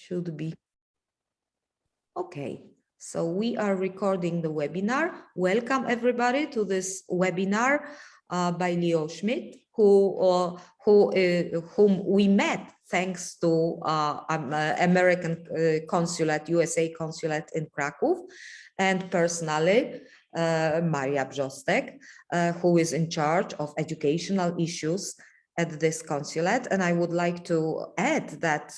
Should be. Okay, so we are recording the webinar. Welcome everybody to this webinar by Leo Schmitt, whom we met thanks to American consulate, USA consulate in Krakow, and personally Maria Brzostek, who is in charge of educational issues at this consulate. And I would like to add that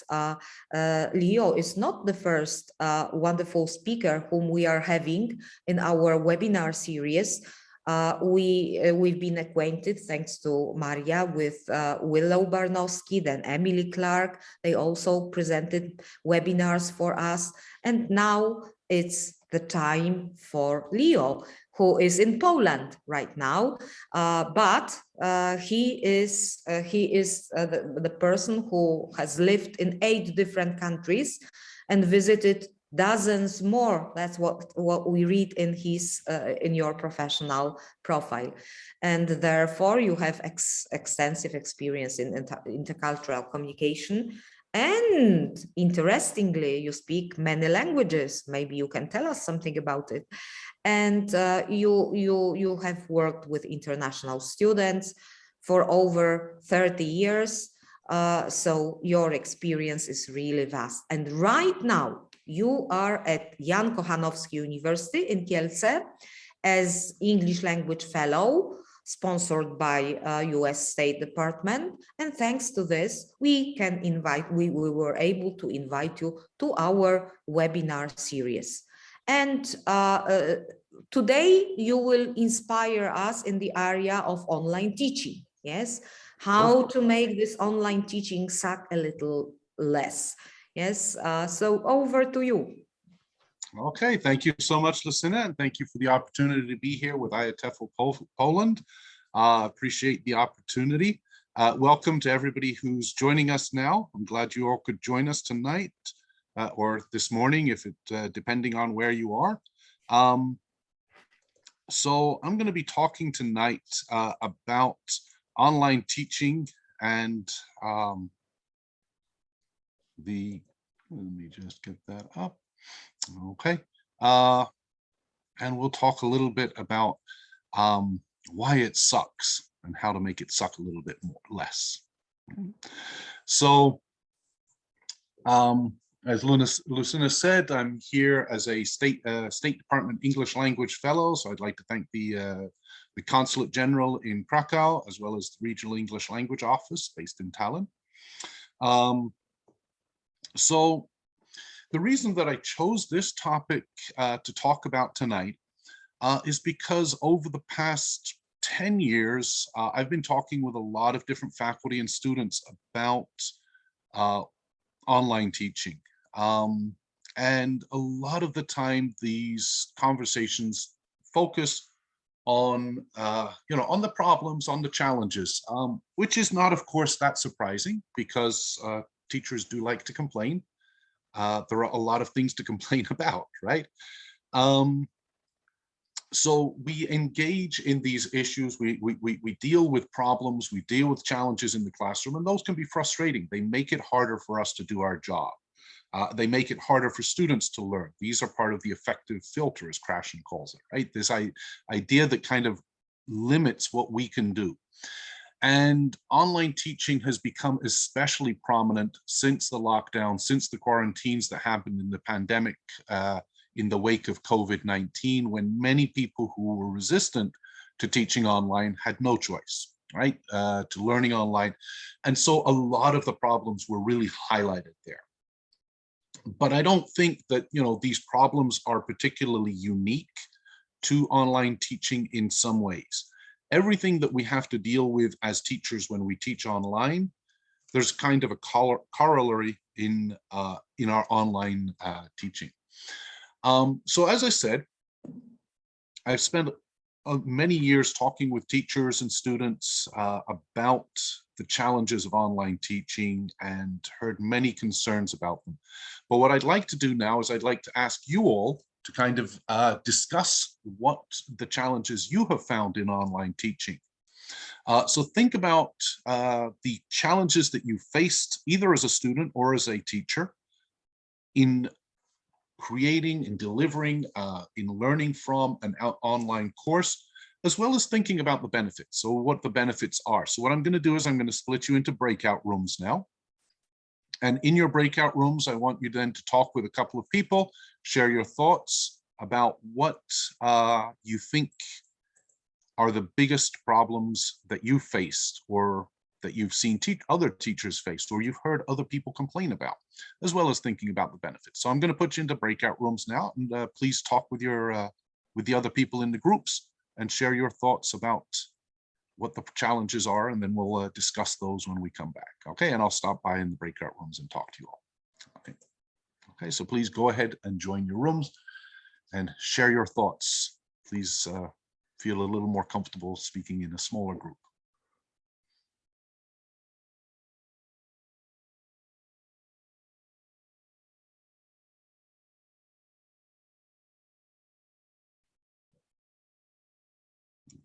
Leo is not the first wonderful speaker whom we are having in our webinar series. We've been acquainted, thanks to Maria, with Willow Barnowski, then Emily Clark. They also presented webinars for us. And now it's the time for Leo, who is in Poland right now, but he is the person who has lived in 8 different countries and visited dozens more. That's what we read in his in your professional profile, and therefore you have extensive experience in intercultural communication. And interestingly, you speak many languages. Maybe you can tell us something about it. And you have worked with international students for over 30 years. So your experience is really vast. And right now you are at Jan Kochanowski University in Kielce as English language fellow, sponsored by US State Department. And thanks to this, we were able to invite you to our webinar series. And today you will inspire us in the area of online teaching. Yes, how to make this online teaching suck a little less. Yes, so over to you. Okay, thank you so much, Lucinda, and thank you for the opportunity to be here with IATEFL Poland. Appreciate the opportunity. Welcome to everybody who's joining us now. I'm glad you all could join us tonight or this morning, if it depending on where you are. So I'm going to be talking tonight about online teaching and let me just get that up. Okay, and we'll talk a little bit about why it sucks and how to make it suck a little bit less. So, as Lucinda said, I'm here as a State Department English Language Fellow. So I'd like to thank the Consulate General in Krakow, as well as the Regional English Language Office based in Tallinn. So the reason that I chose this topic to talk about tonight is because over the past 10 years, I've been talking with a lot of different faculty and students about online teaching. And a lot of the time, these conversations focus on, on the problems, on the challenges, which is not, of course, that surprising, because teachers do like to complain. There are a lot of things to complain about, right? So we engage in these issues, we deal with problems, we deal with challenges in the classroom, and those can be frustrating. They make it harder for us to do our job. They make it harder for students to learn. These are part of the effective filter, as Krashen calls it, right? This idea that kind of limits what we can do. And online teaching has become especially prominent since the lockdown, since the quarantines that happened in the pandemic in the wake of COVID-19, when many people who were resistant to teaching online had no choice, right, to learning online. And so a lot of the problems were really highlighted there. But I don't think that, these problems are particularly unique to online teaching in some ways. Everything that we have to deal with as teachers when we teach online, there's kind of a corollary in our online teaching. So as I said, I've spent many years talking with teachers and students about the challenges of online teaching and heard many concerns about them. But what I'd like to do now is I'd like to ask you all to kind of discuss what the challenges you have found in online teaching. So think about the challenges that you faced either as a student or as a teacher, in creating and delivering, in learning from an online course, as well as thinking about the benefits. So what the benefits are. So what I'm going to do is I'm going to split you into breakout rooms now. And in your breakout rooms, I want you then to talk with a couple of people, share your thoughts about what you think are the biggest problems that you faced, or that you've seen other teachers face, or you've heard other people complain about, as well as thinking about the benefits. So I'm going to put you into breakout rooms now, and please talk with with the other people in the groups and share your thoughts about what the challenges are, and then we'll discuss those when we come back. Okay, and I'll stop by in the breakout rooms and talk to you all. Okay, okay, so please go ahead and join your rooms and share your thoughts. Please feel a little more comfortable speaking in a smaller group.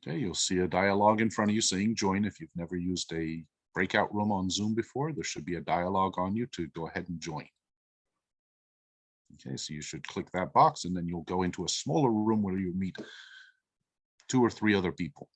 Okay, you'll see a dialogue in front of you saying join. If you've never used a breakout room on Zoom before, there should be a dialogue on you to go ahead and join. Okay, so you should click that box, and then you'll go into a smaller room where you meet 2 or 3 other people.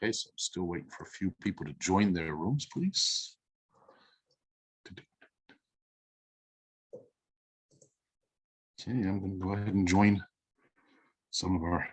Okay, so I'm still waiting for a few people to join their rooms, please. Okay, I'm going to go ahead and join some of our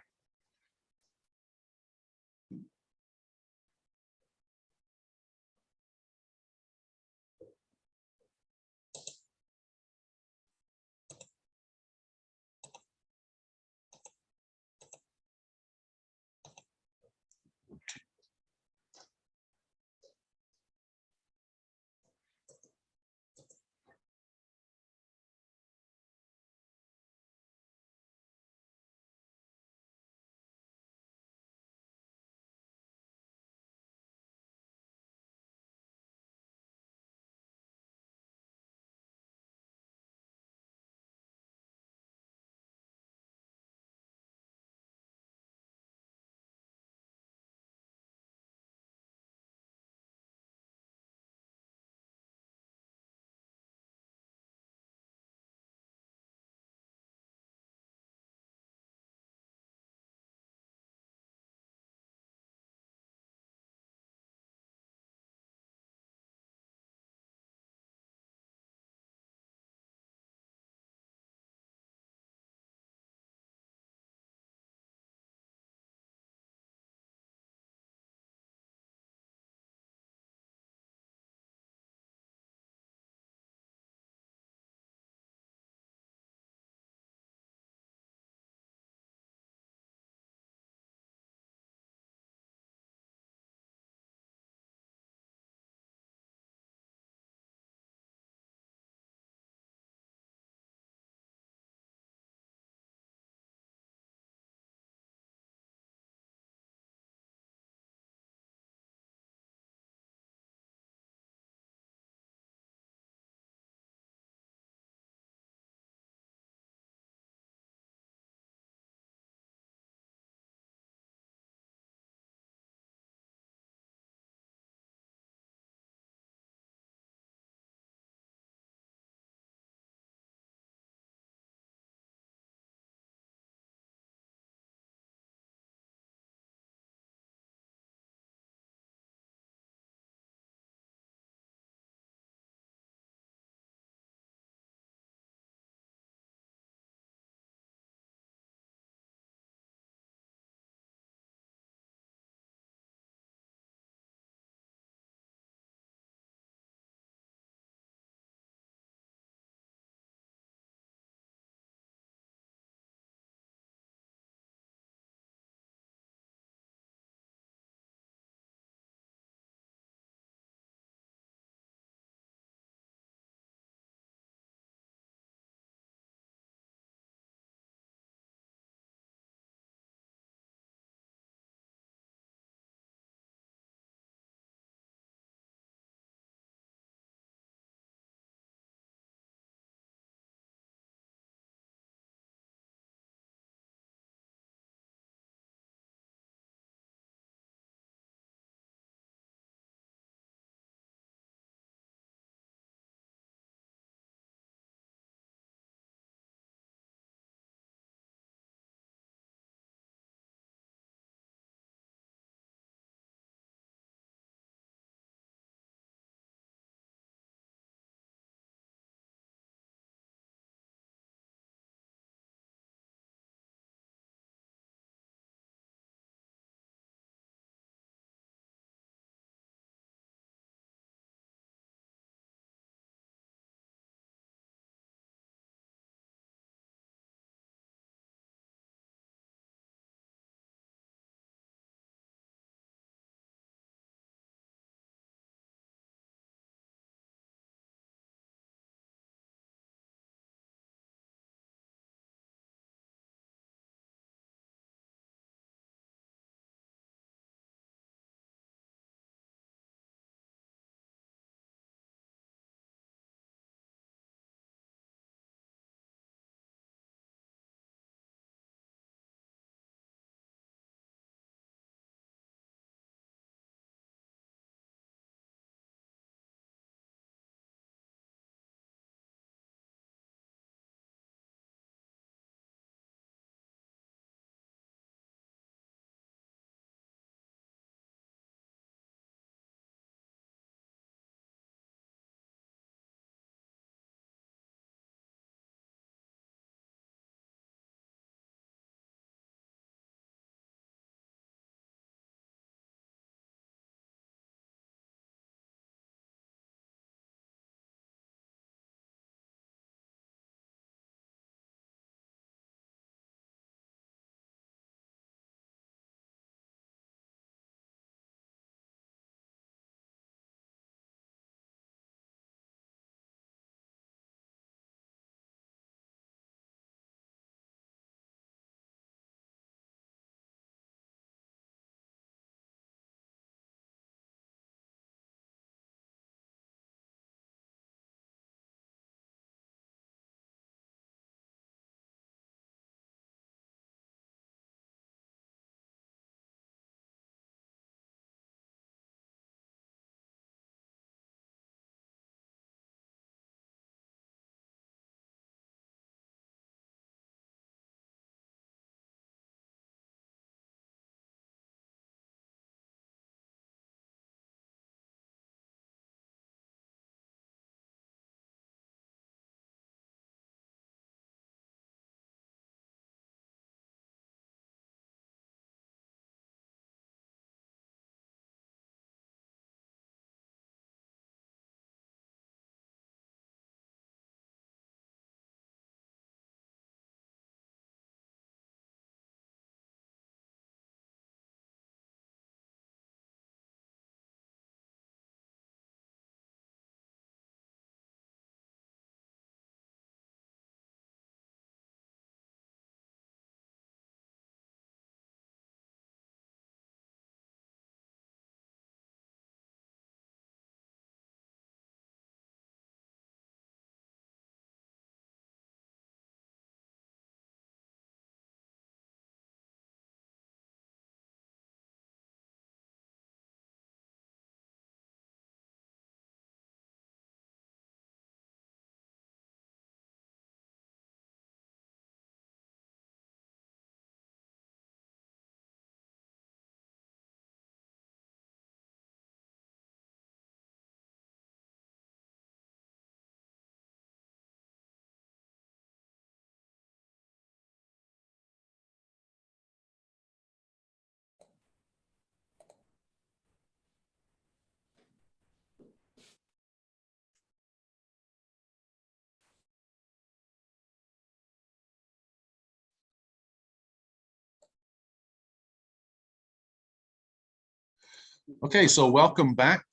Okay, so welcome back.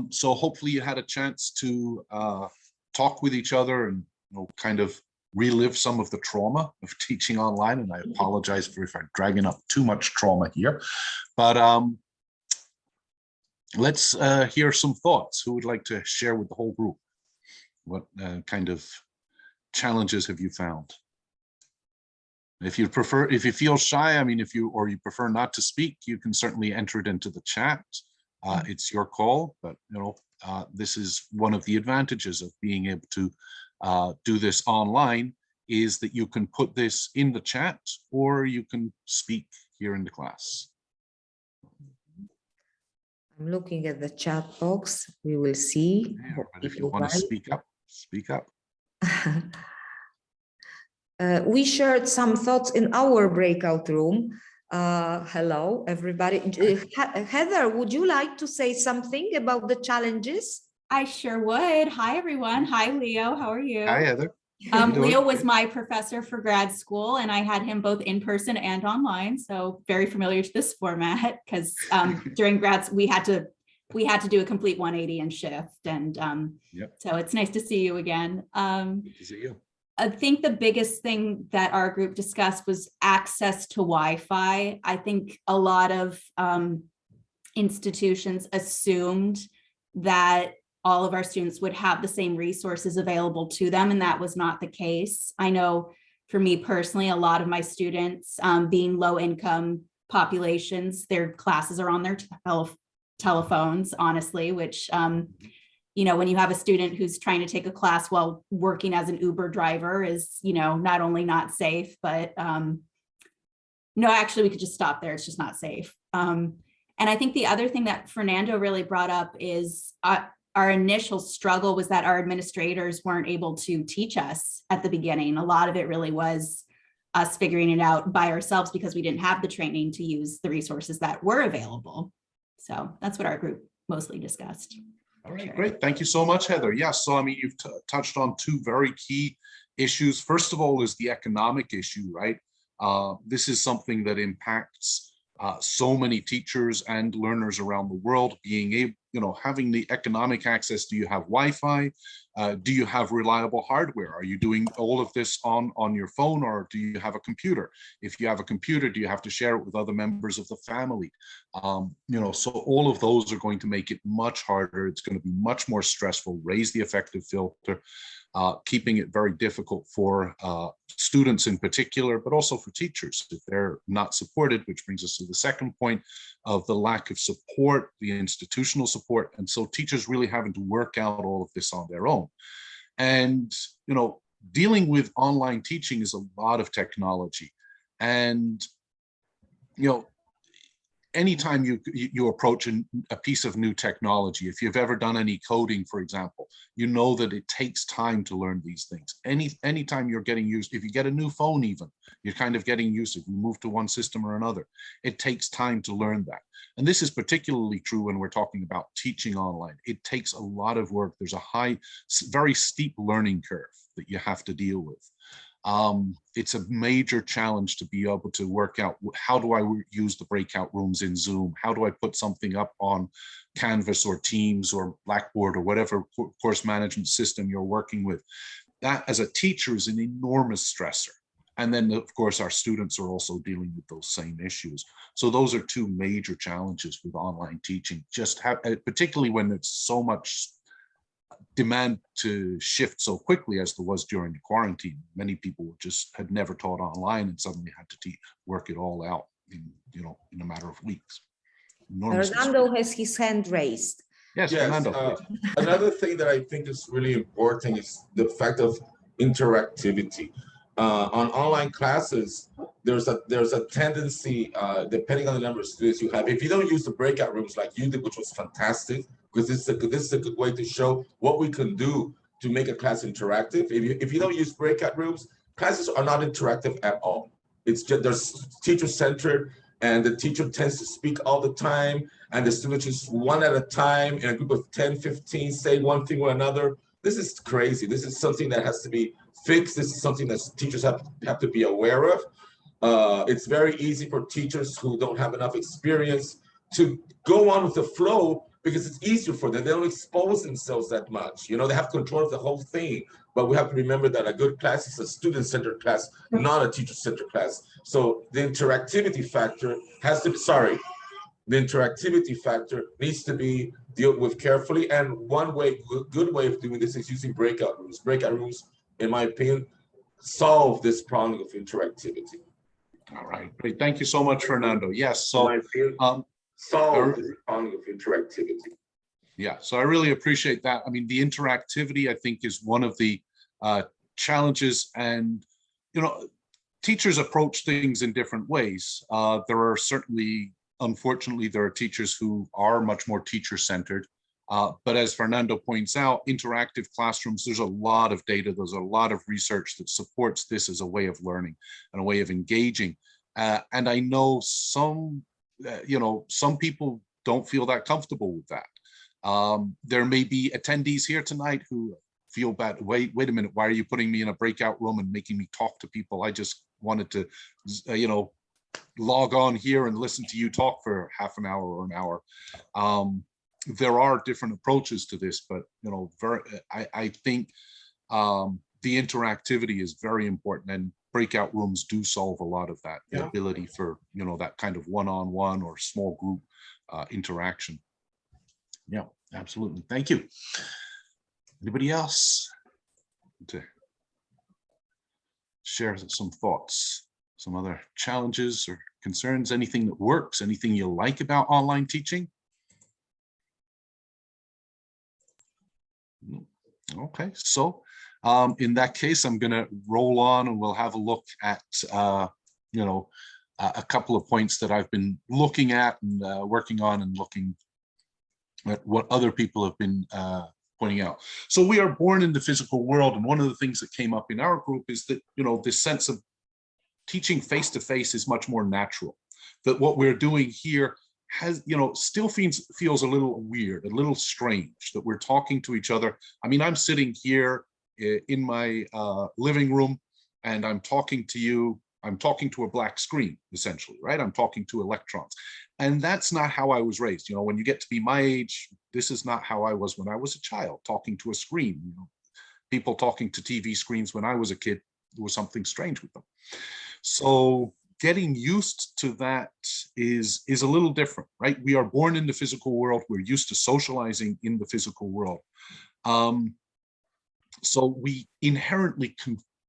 So hopefully you had a chance to talk with each other and kind of relive some of the trauma of teaching online. And I apologize for if I'm dragging up too much trauma here. But let's hear some thoughts. Who would like to share with the whole group? What kind of challenges have you found? If you feel shy, I mean, you prefer not to speak, you can certainly enter it into the chat. It's your call, but this is one of the advantages of being able to do this online, is that you can put this in the chat or you can speak here in the class. I'm looking at the chat box. We will see. Yeah, but if you want to speak up, speak up. We shared some thoughts in our breakout room. Hello, everybody. Heather, would you like to say something about the challenges? I sure would. Hi, everyone. Hi, Leo. How are you? Hi, Heather. Leo was my professor for grad school, and I had him both in person and online. So very familiar to this format, because during grads we had to do a complete 180 and shift. And so it's nice to see you again. Good to see you. I think the biggest thing that our group discussed was access to Wi-Fi. I think a lot of institutions assumed that all of our students would have the same resources available to them, and that was not the case. I know for me personally, a lot of my students, being low-income populations, their classes are on their telephones, honestly, which when you have a student who's trying to take a class while working as an Uber driver is, not only not safe, but no, actually we could just stop there. It's just not safe. And I think the other thing that Fernando really brought up is our initial struggle was that our administrators weren't able to teach us at the beginning. A lot of it really was us figuring it out by ourselves because we didn't have the training to use the resources that were available. So that's what our group mostly discussed. All right, great. Thank you so much, Heather. Yes, so I mean, you've touched on two very key issues. First of all is the economic issue, right? This is something that impacts so many teachers and learners around the world, being able, having the economic access. Do you have Wi-Fi? Do you have reliable hardware? Are you doing all of this on your phone, or do you have a computer? If you have a computer, do you have to share it with other members of the family? So all of those are going to make it much harder. It's going to be much more stressful, raise the affective filter, keeping it very difficult for students in particular, but also for teachers if they're not supported, which brings us to the second point of the lack of support, the institutional support. And so teachers really having to work out all of this on their own. And, dealing with online teaching is a lot of technology. And, anytime you approach a piece of new technology, if you've ever done any coding, for example, you know that it takes time to learn these things. Anytime you're getting used, if you get a new phone even, you're kind of getting used to it. You move to one system or another. It takes time to learn that. And this is particularly true when we're talking about teaching online. It takes a lot of work. There's a very steep learning curve that you have to deal with. It's a major challenge to be able to work out, how do I use the breakout rooms in Zoom? How do I put something up on Canvas or Teams or Blackboard or whatever course management system you're working with? That as a teacher is an enormous stressor. And then of course our students are also dealing with those same issues. So those are two major challenges with online teaching, particularly when it's so much demand to shift so quickly as there was during the quarantine. Many people just had never taught online and suddenly had to work it all out in a matter of weeks. Fernando has his hand raised. Yes, Fernando. Another thing that I think is really important is the fact of interactivity. On online classes, there's a tendency, depending on the number of students you have, if you don't use the breakout rooms like you did, which was fantastic, because this is a good way to show what we can do to make a class interactive. If you don't use breakout rooms, classes are not interactive at all. It's just there's teacher-centered, and the teacher tends to speak all the time, and the students just one at a time in a group of 10, 15, say one thing or another. This is crazy. This is something that has to be fixed. This is something that teachers have to be aware of. It's very easy for teachers who don't have enough experience to go on with the flow because it's easier for them. They don't expose themselves that much. You know, they have control of the whole thing. But we have to remember that a good class is a student-centered class, not a teacher-centered class. So the interactivity factor has to be, the interactivity factor needs to be dealt with carefully. And one way, good way of doing this is using breakout rooms. Breakout rooms, in my opinion, solve this problem of interactivity. All right, great. Thank you so much, Fernando. Yes, so solve this problem of interactivity. Yeah, so I really appreciate that. I mean, the interactivity, I think, is one of the challenges, and, you know, teachers approach things in different ways. There are certainly, unfortunately, there are teachers who are much more teacher-centered. But as Fernando points out, interactive classrooms, there's a lot of data, there's a lot of research that supports this as a way of learning and a way of engaging. And I know some, some people don't feel that comfortable with that. There may be attendees here tonight who feel bad. Wait a minute, why are you putting me in a breakout room and making me talk to people? I just wanted to, log on here and listen to you talk for half an hour or an hour. There are different approaches to this, but I think the interactivity is very important, and breakout rooms do solve a lot of that. The ability for that kind of one-on-one or small group interaction. Yeah, absolutely. Thank you. Anybody else to share some thoughts, some other challenges or concerns, anything that works, anything you like about online teaching? Okay, so in that case, I'm going to roll on and we'll have a look at, a couple of points that I've been looking at and working on, and looking at what other people have been pointing out. So we are born in the physical world, and one of the things that came up in our group is that, this sense of teaching face-to-face is much more natural, that what we're doing here has, still feels a little weird, a little strange, that we're talking to each other. I mean, I'm sitting here in my living room and I'm talking to you. I'm talking to a black screen, essentially, right? I'm talking to electrons. And that's not how I was raised. When you get to be my age, this is not how I was when I was a child, talking to a screen. People talking to TV screens when I was a kid, there was something strange with them. So getting used to that is a little different, right? We are born in the physical world. We're used to socializing in the physical world. So we inherently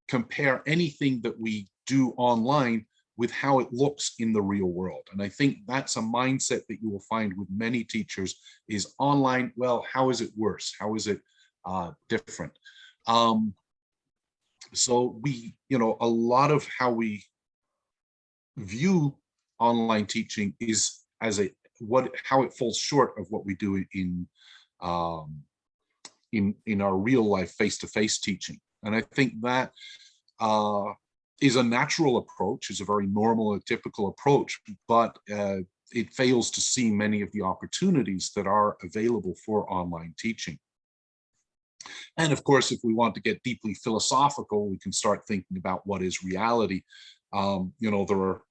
compare anything that we do online with how it looks in the real world. And I think that's a mindset that you will find with many teachers is online. Well, how is it worse? How is it different? So we, a lot of how we view online teaching is as how it falls short of what we do in our real life face-to-face teaching. And I think that is a natural approach, is a very normal and typical approach, but it fails to see many of the opportunities that are available for online teaching. And of course, if we want to get deeply philosophical, we can start thinking about what is reality. There are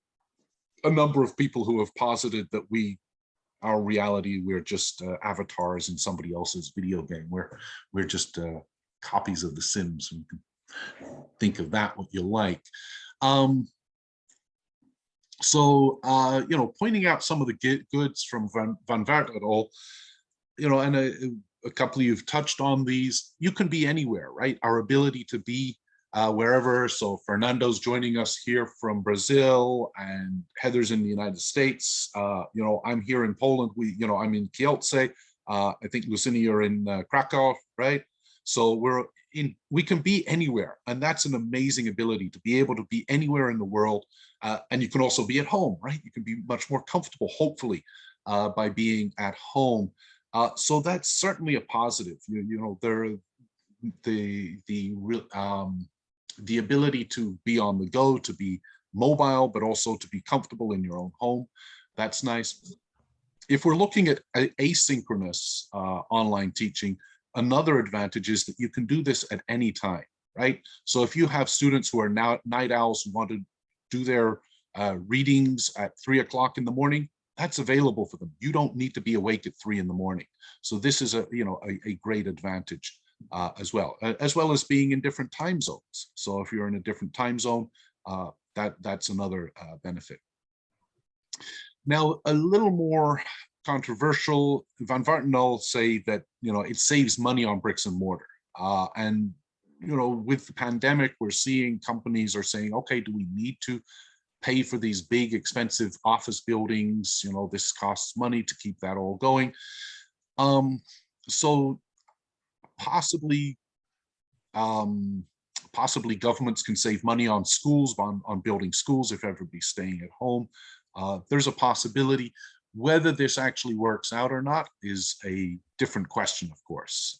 a number of people who have posited that our reality, we're just avatars in somebody else's video game. We're just copies of The Sims. You can think of that what you like. Pointing out some of the goods from Van Wart et al., and a couple of you've touched on these. You can be anywhere, right? Our ability to be wherever. So Fernando's joining us here from Brazil, and Heather's in the United States. I'm here in Poland. I'm in Kielce. I think Lucinda, you're in Krakow, right? So we can be anywhere, and that's an amazing ability to be able to be anywhere in the world. And you can also be at home, right? You can be much more comfortable, hopefully, by being at home. So that's certainly a positive. The ability to be on the go, to be mobile, but also to be comfortable in your own home. That's nice. If we're looking at asynchronous online teaching, another advantage is that you can do this at any time, right? So if you have students who are now night owls who want to do their readings at 3 o'clock in the morning, that's available for them. You don't need to be awake at 3 in the morning. So this is a great advantage as well as being in different time zones. So if you're in a different time zone, that's another benefit. Now, a little more controversial, Van Vartenal say that, it saves money on bricks and mortar. And, with the pandemic, we're seeing companies are saying, okay, do we need to pay for these big expensive office buildings? This costs money to keep that all going. So possibly governments can save money on schools, on building schools if everybody's staying at home. There's a possibility. Whether this actually works out or not is a different question, of course.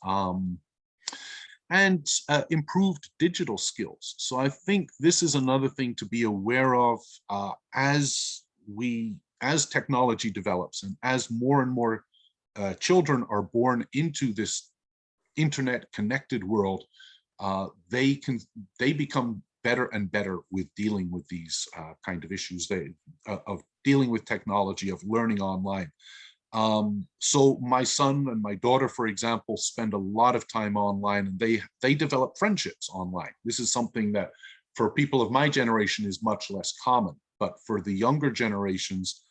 And improved digital skills. So I think this is another thing to be aware of as technology develops and as more and more children are born into this internet connected world. They become better and better with dealing with these kind of issues of dealing with technology, of learning online. So my son and my daughter, for example, spend a lot of time online, and they develop friendships online. This is something that for people of my generation is much less common, but for the younger generations,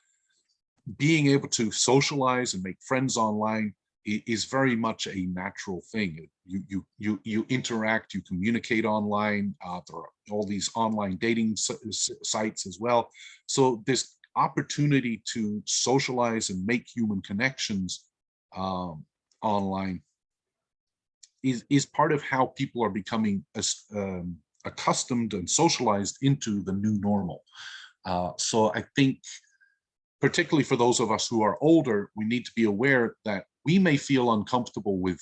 being able to socialize and make friends online is very much a natural thing. You interact, you communicate online. There are all these online dating sites as well. So this opportunity to socialize and make human connections online is part of how people are becoming accustomed and socialized into the new normal. So I think, particularly for those of us who are older, we need to be aware that we may feel uncomfortable with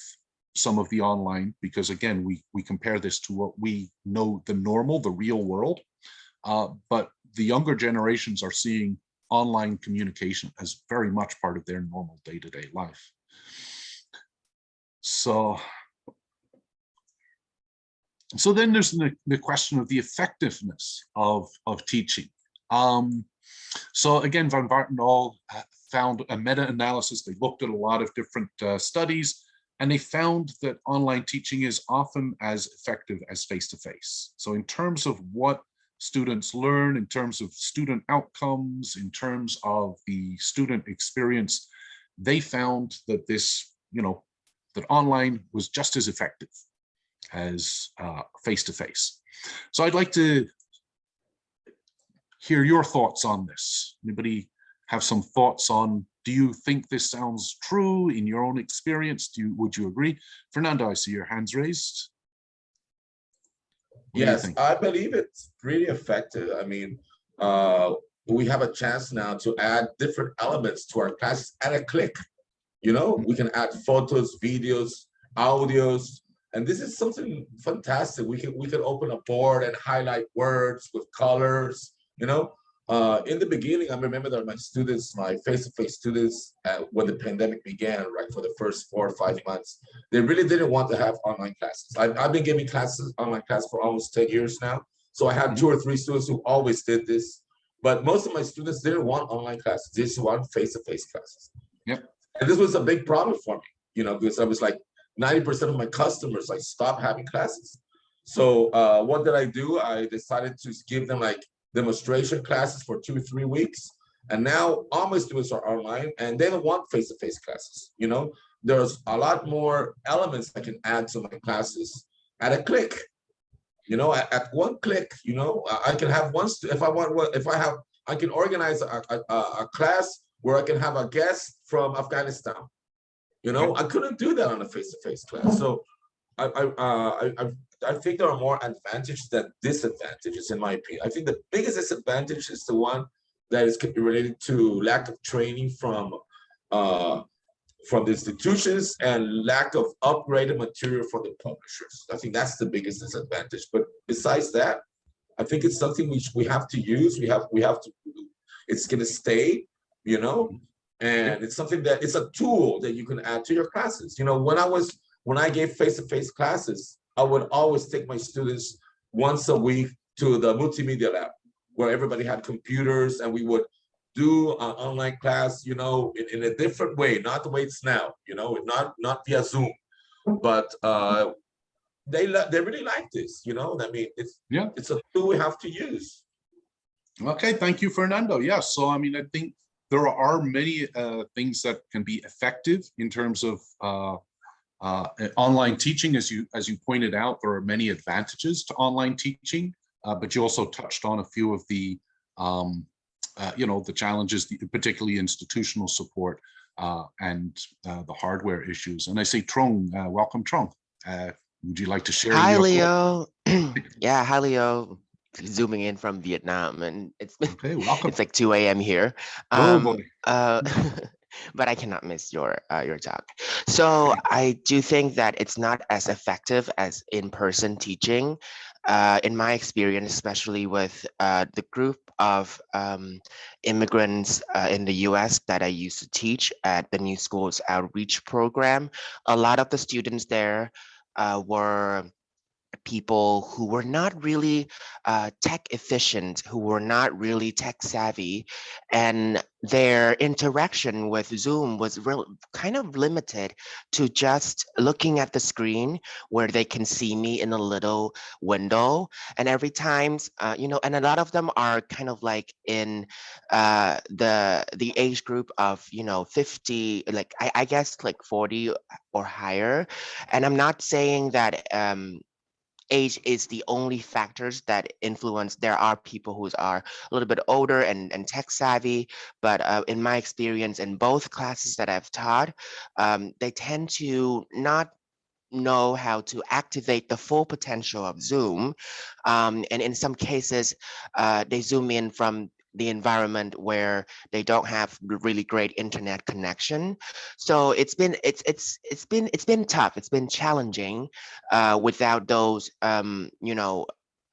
some of the online, because again, we compare this to what we know, the normal, the real world. But the younger generations are seeing online communication as very much part of their normal day-to-day life. So then there's the question of the effectiveness of teaching. So again, Van Vartenal found a meta-analysis. They looked at a lot of different studies, and they found that online teaching is often as effective as face-to-face. So in terms of what students learn, in terms of student outcomes, in terms of the student experience, they found that that online was just as effective as face-to-face. So I'd like to hear your thoughts on this. Anybody have some thoughts on, do you think this sounds true in your own experience? Would you agree? Fernando, I see your hands raised. Yes, I believe it's pretty effective. I mean, we have a chance now to add different elements to our classes at a click. We can add photos, videos, audios, and this is something fantastic. We can open a board and highlight words with colors. In the beginning, I remember that my face-to-face students, when the pandemic began, right, for the first 4 or 5 months, they really didn't want to have online classes. I've been giving online classes for almost 10 years now. So I had 2 or 3 students who always did this, but most of my students didn't want online classes. They just want face-to-face classes. Yep. And this was a big problem for me, because I was like, 90% of my customers stopped having classes. So what did I do? I decided to give them demonstration classes for 2 or 3 weeks. And now all my students are online and they don't want face-to-face classes. There's a lot more elements I can add to my classes at a click. At one click, I can have I can organize a class where I can have a guest from Afghanistan. I couldn't do that on a face-to-face class. So I think there are more advantages than disadvantages, in my opinion. I think the biggest disadvantage is the one that is related to lack of training from the institutions and lack of upgraded material from the publishers. I think that's the biggest disadvantage. But besides that, I think it's something which we have to use. We have to. It's going to stay, and it's something that it's a tool that you can add to your classes. When I gave face-to-face classes, I would always take my students once a week to the multimedia lab, where everybody had computers, and we would do an online class, you know, in a different way, not the way it's now, you know, not via Zoom, but they really like this, you know. I mean, it's a tool we have to use. Okay, thank you, Fernando. Yes, so I mean, I think there are many things that can be effective in terms of online teaching. As you pointed out, there are many advantages to online teaching, but you also touched on a few of the you know, the challenges, particularly institutional support and the hardware issues. And I say, Trong, welcome, Trong. Would you like to share? Hi, your Leo. Yeah, hi, Leo. Zooming in from Vietnam, and Okay, welcome. it's like 2 a.m. here. Oh boy. But I cannot miss your talk. So I do think that it's not as effective as in-person teaching. In my experience, especially with the group of immigrants in the US that I used to teach at the New Schools Outreach Program, a lot of the students there were people who were not really tech efficient, who were not really tech savvy, and their interaction with Zoom was kind of limited to just looking at the screen where they can see me in a little window. And every time, you know, and a lot of them are kind of like in the age group of, you know, 50, like I guess like 40 or higher. And I'm not saying that age is the only factors that influence. There are people who are a little bit older and tech savvy, but in my experience in both classes that I've taught, they tend to not know how to activate the full potential of Zoom. And in some cases, they zoom in from the environment where they don't have really great internet connection. So it's been tough. It's been challenging without those you know,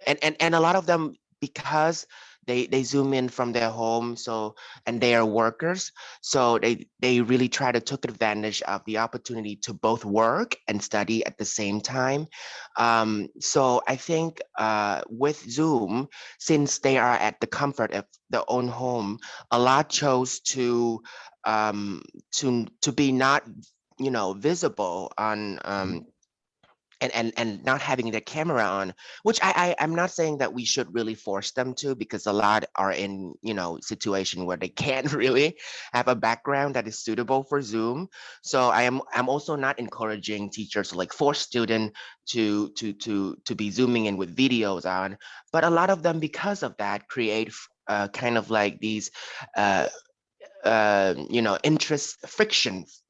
and a lot of them, because they zoom in from their home, so, and they are workers, so they really try to take advantage of the opportunity to both work and study at the same time. So I think with Zoom, since they are at the comfort of their own home, a lot chose to be not, you know, visible on and not having the camera on, which I'm not saying that we should really force them to, because a lot are in, you know, situation where they can't really have a background that is suitable for Zoom. So I'm also not encouraging teachers to like force student to be zooming in with videos on, but a lot of them, because of that, create kind of like these you know, interest frictions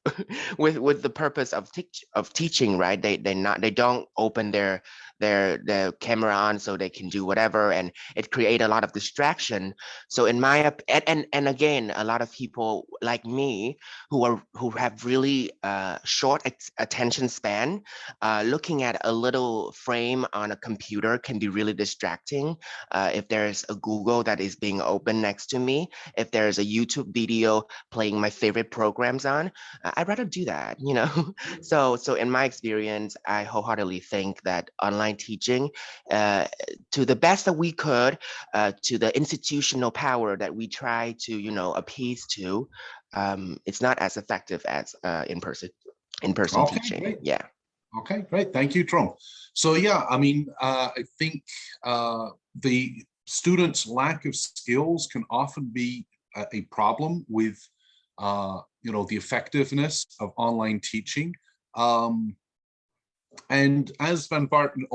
with the purpose of teaching, right? They don't open their camera on so they can do whatever, and it create a lot of distraction. So in my and again, a lot of people like me who have really short attention span, looking at a little frame on a computer can be really distracting. If there's a Google that is being open next to me, if there's a YouTube video playing my favorite programs on, I'd rather do that, you know. So in my experience, I wholeheartedly think that online teaching, to the best that we could, to the institutional power that we try to, you know, appease to, it's not as effective as in-person Okay, teaching. great. Yeah. Okay, great. Thank you, Trong. So yeah, I mean, I think the students' lack of skills can often be a problem with you know, the effectiveness of online teaching. And as Van Barten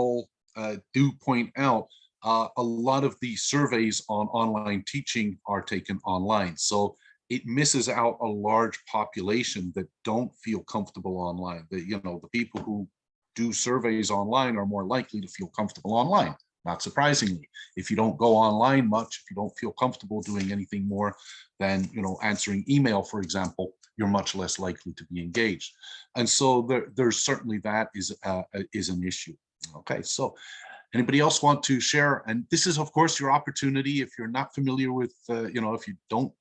do point out, a lot of the surveys on online teaching are taken online. So it misses out a large population that don't feel comfortable online. You know, the people who do surveys online are more likely to feel comfortable online. Not surprisingly, if you don't go online much, if you don't feel comfortable doing anything more than, you know, answering email, for example, you're much less likely to be engaged. And so there's certainly that is an issue. Okay, so anybody else want to share? And this is, of course, your opportunity. If you're not familiar with, you know, if you don't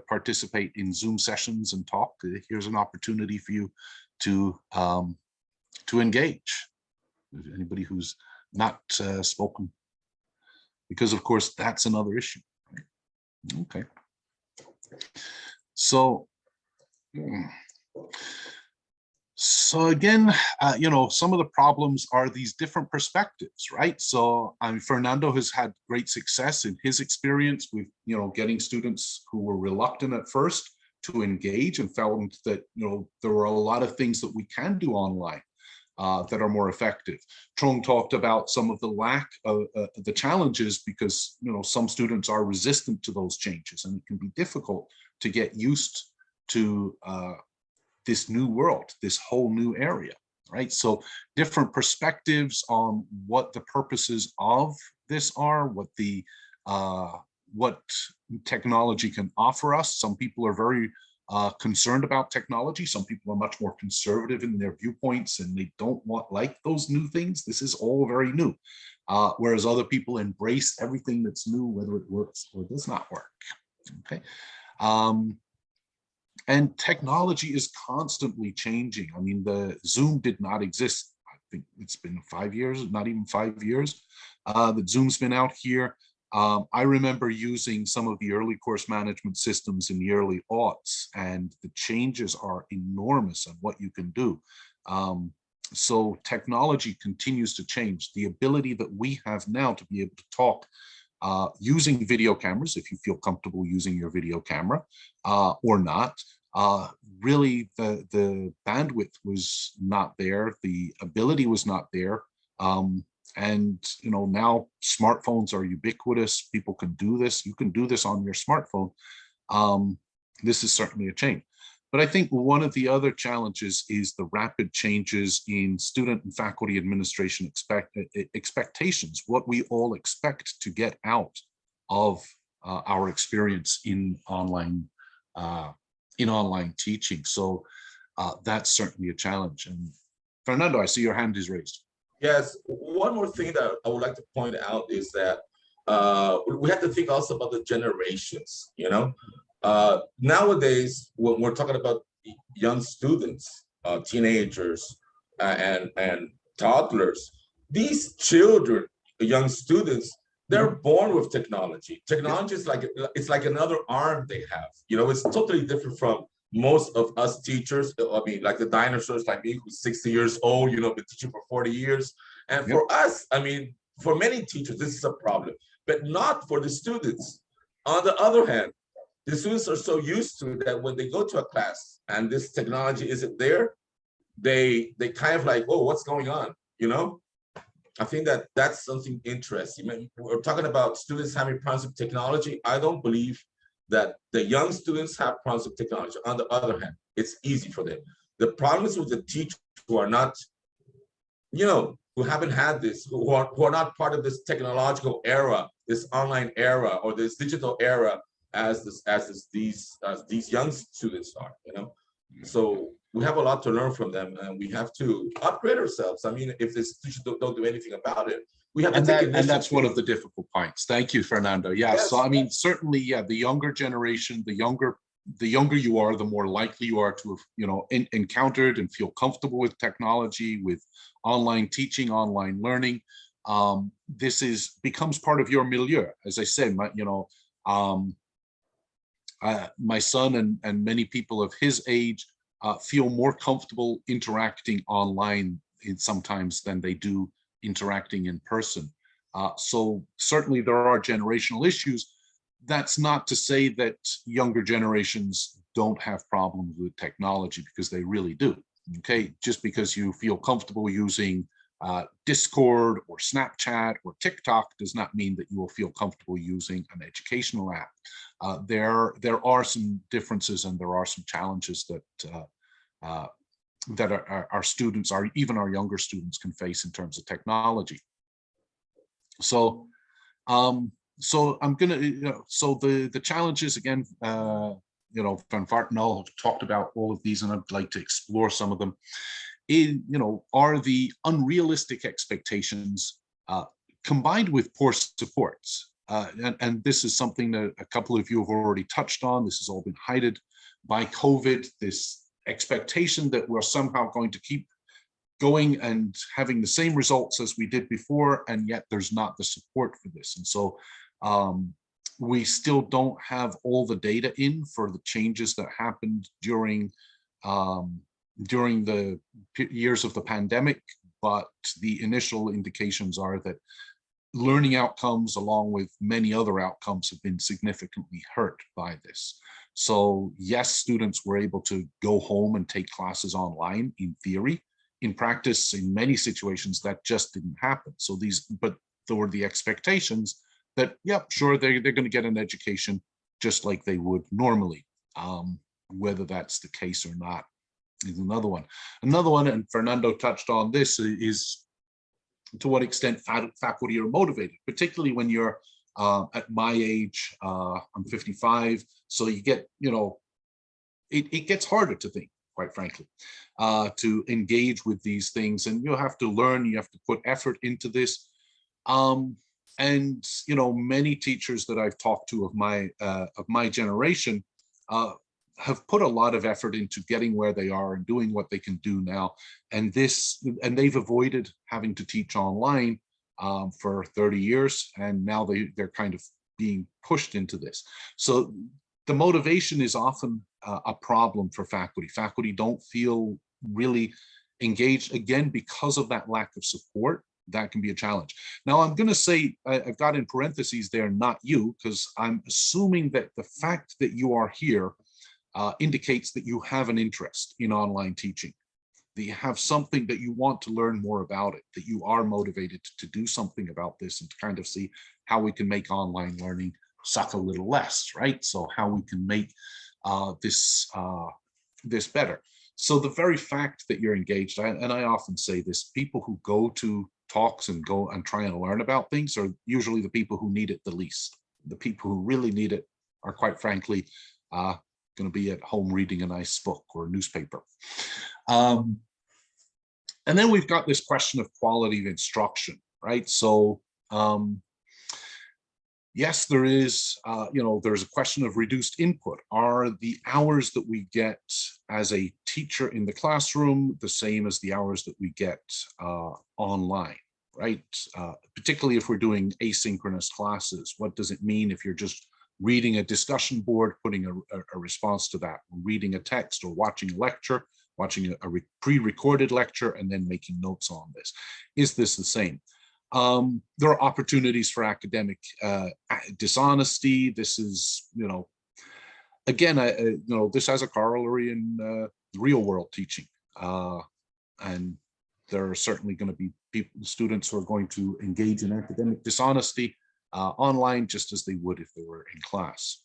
participate in Zoom sessions and talk, here's an opportunity for you to engage. Anybody who's not spoken, because of course that's another issue. Okay. So, again, some of the problems are these different perspectives, right? So Fernando has had great success in his experience with, getting students who were reluctant at first to engage and found that, there were a lot of things that we can do online that are more effective. Trung talked about some of the lack of the challenges because, some students are resistant to those changes, and it can be difficult to get used to this new world, this whole new area, right? So different perspectives on what the purposes of this are, what technology can offer us. Some people are very concerned about technology. Some people are much more conservative in their viewpoints and they don't like those new things. This is all very new. Whereas other people embrace everything that's new, whether it works or does not work, okay? And technology is constantly changing. I mean, the Zoom did not exist. I think it's been 5 years, not even 5 years that Zoom's been out here. I remember using some of the early course management systems in the early aughts, and the changes are enormous on what you can do. So technology continues to change. The ability that we have now to be able to talk using video cameras, if you feel comfortable using your video camera or not, really the bandwidth was not there, the ability was not there. And now smartphones are ubiquitous. People can do this. You can do this on your smartphone. This is certainly a change. But I think one of the other challenges is the rapid changes in student and faculty administration expectations, what we all expect to get out of our experience in online teaching. So that's certainly a challenge. And Fernando, I see your hand is raised. Yes, one more thing that I would like to point out is that we have to think also about the generations, nowadays, when we're talking about young students, teenagers, and toddlers, these children, young students, they're born with technology. Technology is like another arm they have. It's totally different from most of us teachers. I mean, like the dinosaurs like me, who's 60 years old, been teaching for 40 years. And for us, I mean, for many teachers, this is a problem, but not for the students. On the other hand, the students are so used to it that when they go to a class and this technology isn't there, they kind of like, oh, what's going on? I think that's something interesting. We're talking about students having problems with technology. I don't believe that the young students have problems with technology. On the other hand, it's easy for them. The problem is with the teachers who are not, who haven't had this, who are not part of this technological era, this online era, or this digital era as these young students are, So we have a lot to learn from them, and we have to upgrade ourselves. I mean, if these teachers don't do anything about it, we have to take initiative. And that's one of the difficult points. Thank you, Fernando. Yeah. Yes. So I mean, certainly, the younger generation, the younger you are, the more likely you are to have, encountered and feel comfortable with technology, with online teaching, online learning. This becomes part of your milieu. As I said, my son and many people of his age feel more comfortable interacting online sometimes than they do interacting in person. So certainly there are generational issues. That's not to say that younger generations don't have problems with technology, because they really do. Okay, just because you feel comfortable using Discord or Snapchat or TikTok does not mean that you will feel comfortable using an educational app. There are some differences, and there are some challenges that our students, even our younger students, can face in terms of technology. So I'm gonna, so the challenges again, Van Vartenal have talked about all of these, and I'd like to explore some of them. Are the unrealistic expectations combined with poor supports. And this is something that a couple of you have already touched on. This has all been heightened by COVID, this expectation that we're somehow going to keep going and having the same results as we did before, and yet there's not the support for this. And so we still don't have all the data in for the changes that happened during the years of the pandemic, but the initial indications are that learning outcomes, along with many other outcomes, have been significantly hurt by this. So yes, students were able to go home and take classes online in theory. In practice, in many situations, that just didn't happen. So but there were the expectations that, yep, sure, they're going to get an education just like they would normally. Whether that's the case or not is another one. Another one, and Fernando touched on this, is to what extent faculty are motivated, particularly when you're at my age. I'm 55, so you get, it gets harder to think, quite frankly, to engage with these things, and you have to learn, you have to put effort into this. And many teachers that I've talked to of my generation have put a lot of effort into getting where they are and doing what they can do now. And they've avoided having to teach online for 30 years. And now they're kind of being pushed into this. So the motivation is often a problem for faculty. Faculty don't feel really engaged, again, because of that lack of support. That can be a challenge. Now, I'm going to say, I've got in parentheses there, not you, because I'm assuming that the fact that you are here indicates that you have an interest in online teaching, that you have something that you want to learn more about it, that you are motivated to do something about this and to kind of see how we can make online learning suck a little less, right? So how we can make this better. So the very fact that you're engaged, and I often say this, people who go to talks and go and try and learn about things are usually the people who need it the least. The people who really need it are, quite frankly, going to be at home reading a nice book or a newspaper. And then we've got this question of quality of instruction, right? So yes, there is, there's a question of reduced input. Are the hours that we get as a teacher in the classroom the same as the hours that we get online, right? Particularly if we're doing asynchronous classes. What does it mean if you're just reading a discussion board, putting a response to that, reading a text, or watching a lecture, watching a pre-recorded lecture, and then making notes on this? Is this the same? There are opportunities for academic dishonesty. This is, again, this has a corollary in real world teaching. And there are certainly going to be students who are going to engage in academic dishonesty online, just as they would if they were in class.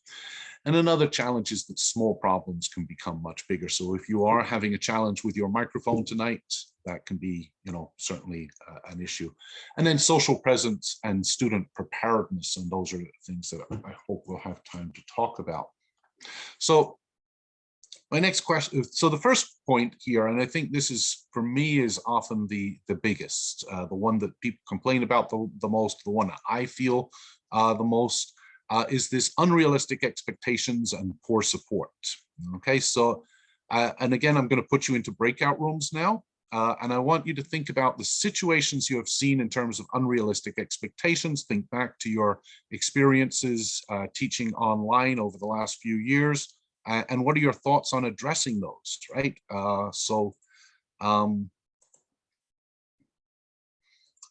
And another challenge is that small problems can become much bigger. So if you are having a challenge with your microphone tonight, that can be, certainly an issue. And then social presence and student preparedness, and those are things that I hope we'll have time to talk about. So my next question, so the first point here, and I think this is, for me, is often the biggest, the one that people complain about the most, the one I feel the most, is this unrealistic expectations and poor support. Okay, so, and again, I'm going to put you into breakout rooms now, and I want you to think about the situations you have seen in terms of unrealistic expectations. Think back to your experiences teaching online over the last few years. And what are your thoughts on addressing those, right? So I'm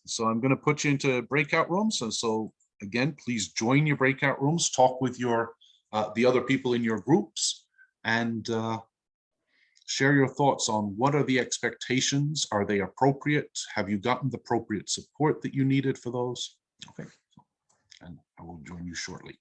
going to put you into breakout rooms. And so again, please join your breakout rooms, talk with the other people in your groups, and share your thoughts on what are the expectations. Are they appropriate? Have you gotten the appropriate support that you needed for those? Okay, and I will join you shortly.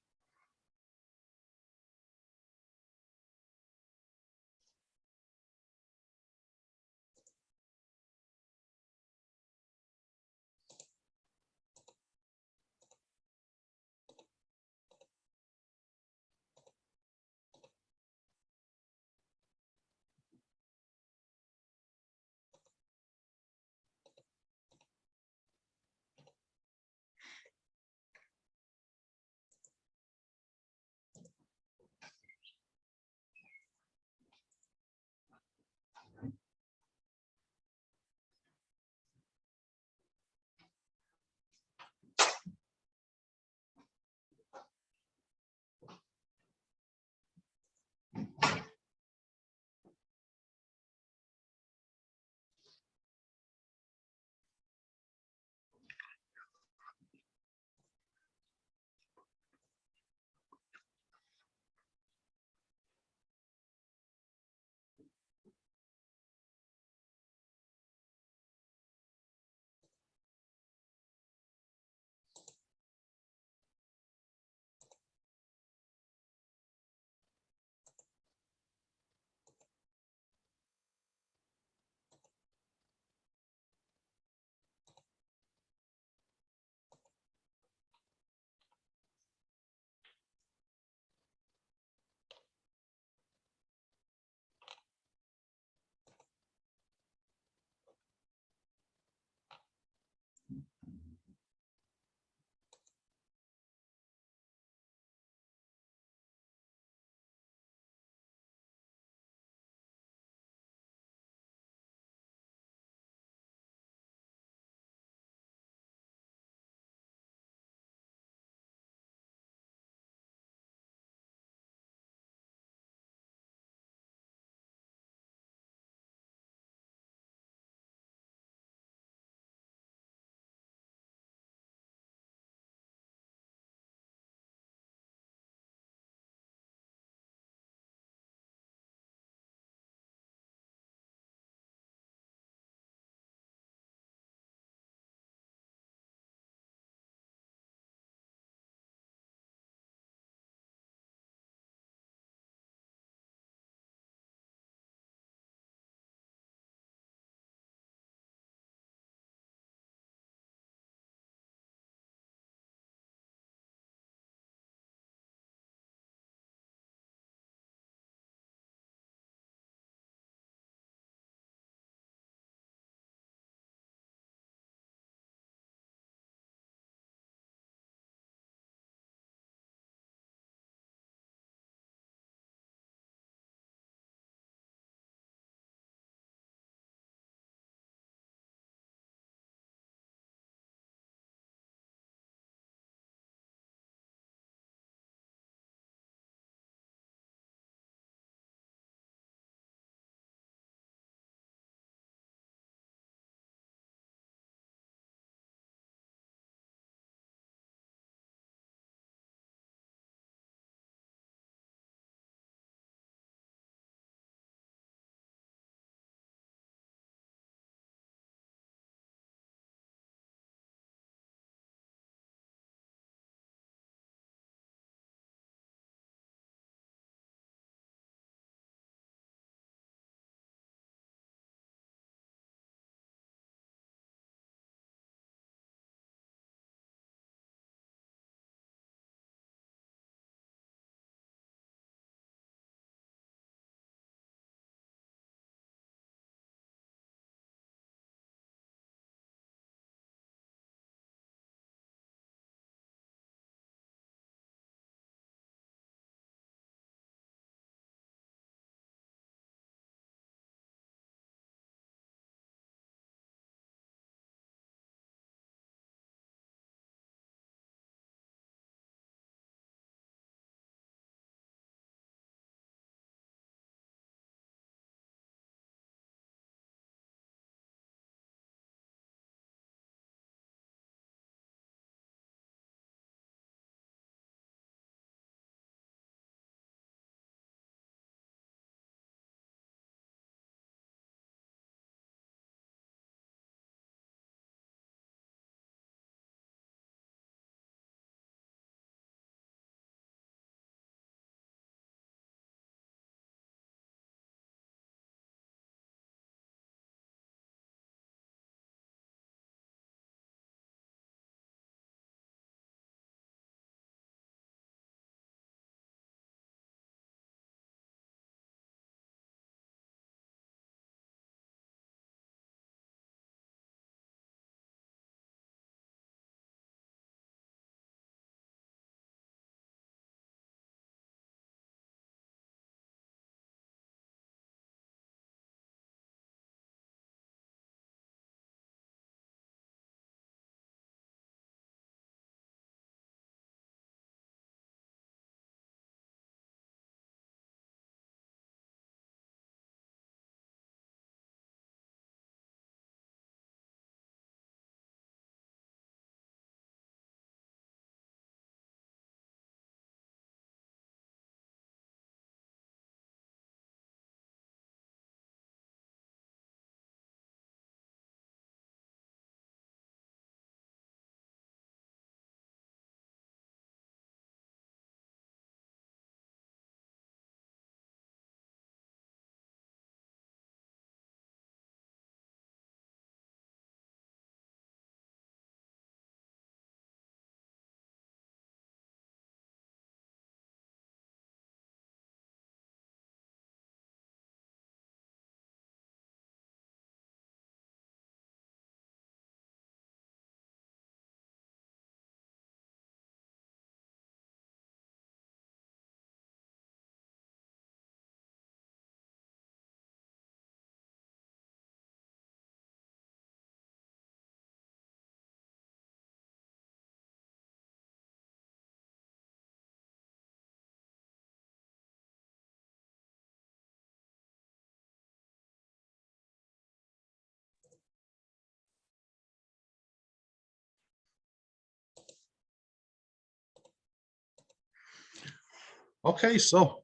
Okay, so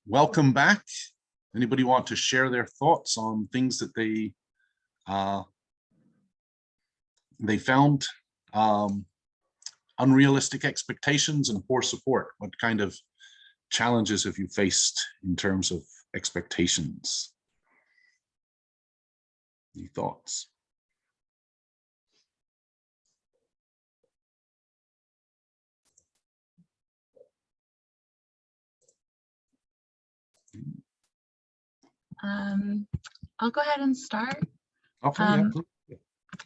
welcome back. Anybody want to share their thoughts on things that they found unrealistic expectations and poor support? What kind of challenges have you faced in terms of expectations? Any thoughts? I'll go ahead and start. Okay, yeah.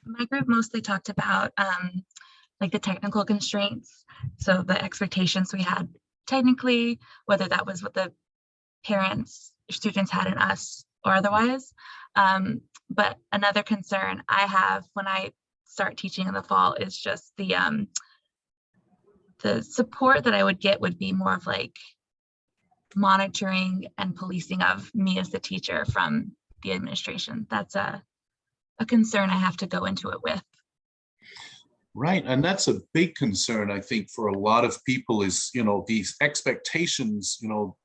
My group mostly talked about like the technical constraints. So the expectations we had technically, whether that was what the parents, students had in us or otherwise. But another concern I have when I start teaching in the fall is just the support that I would get would be more of like monitoring and policing of me as the teacher from the administration. That's a concern I have to go into it with. Right, and that's a big concern, I think, for a lot of people is, these expectations,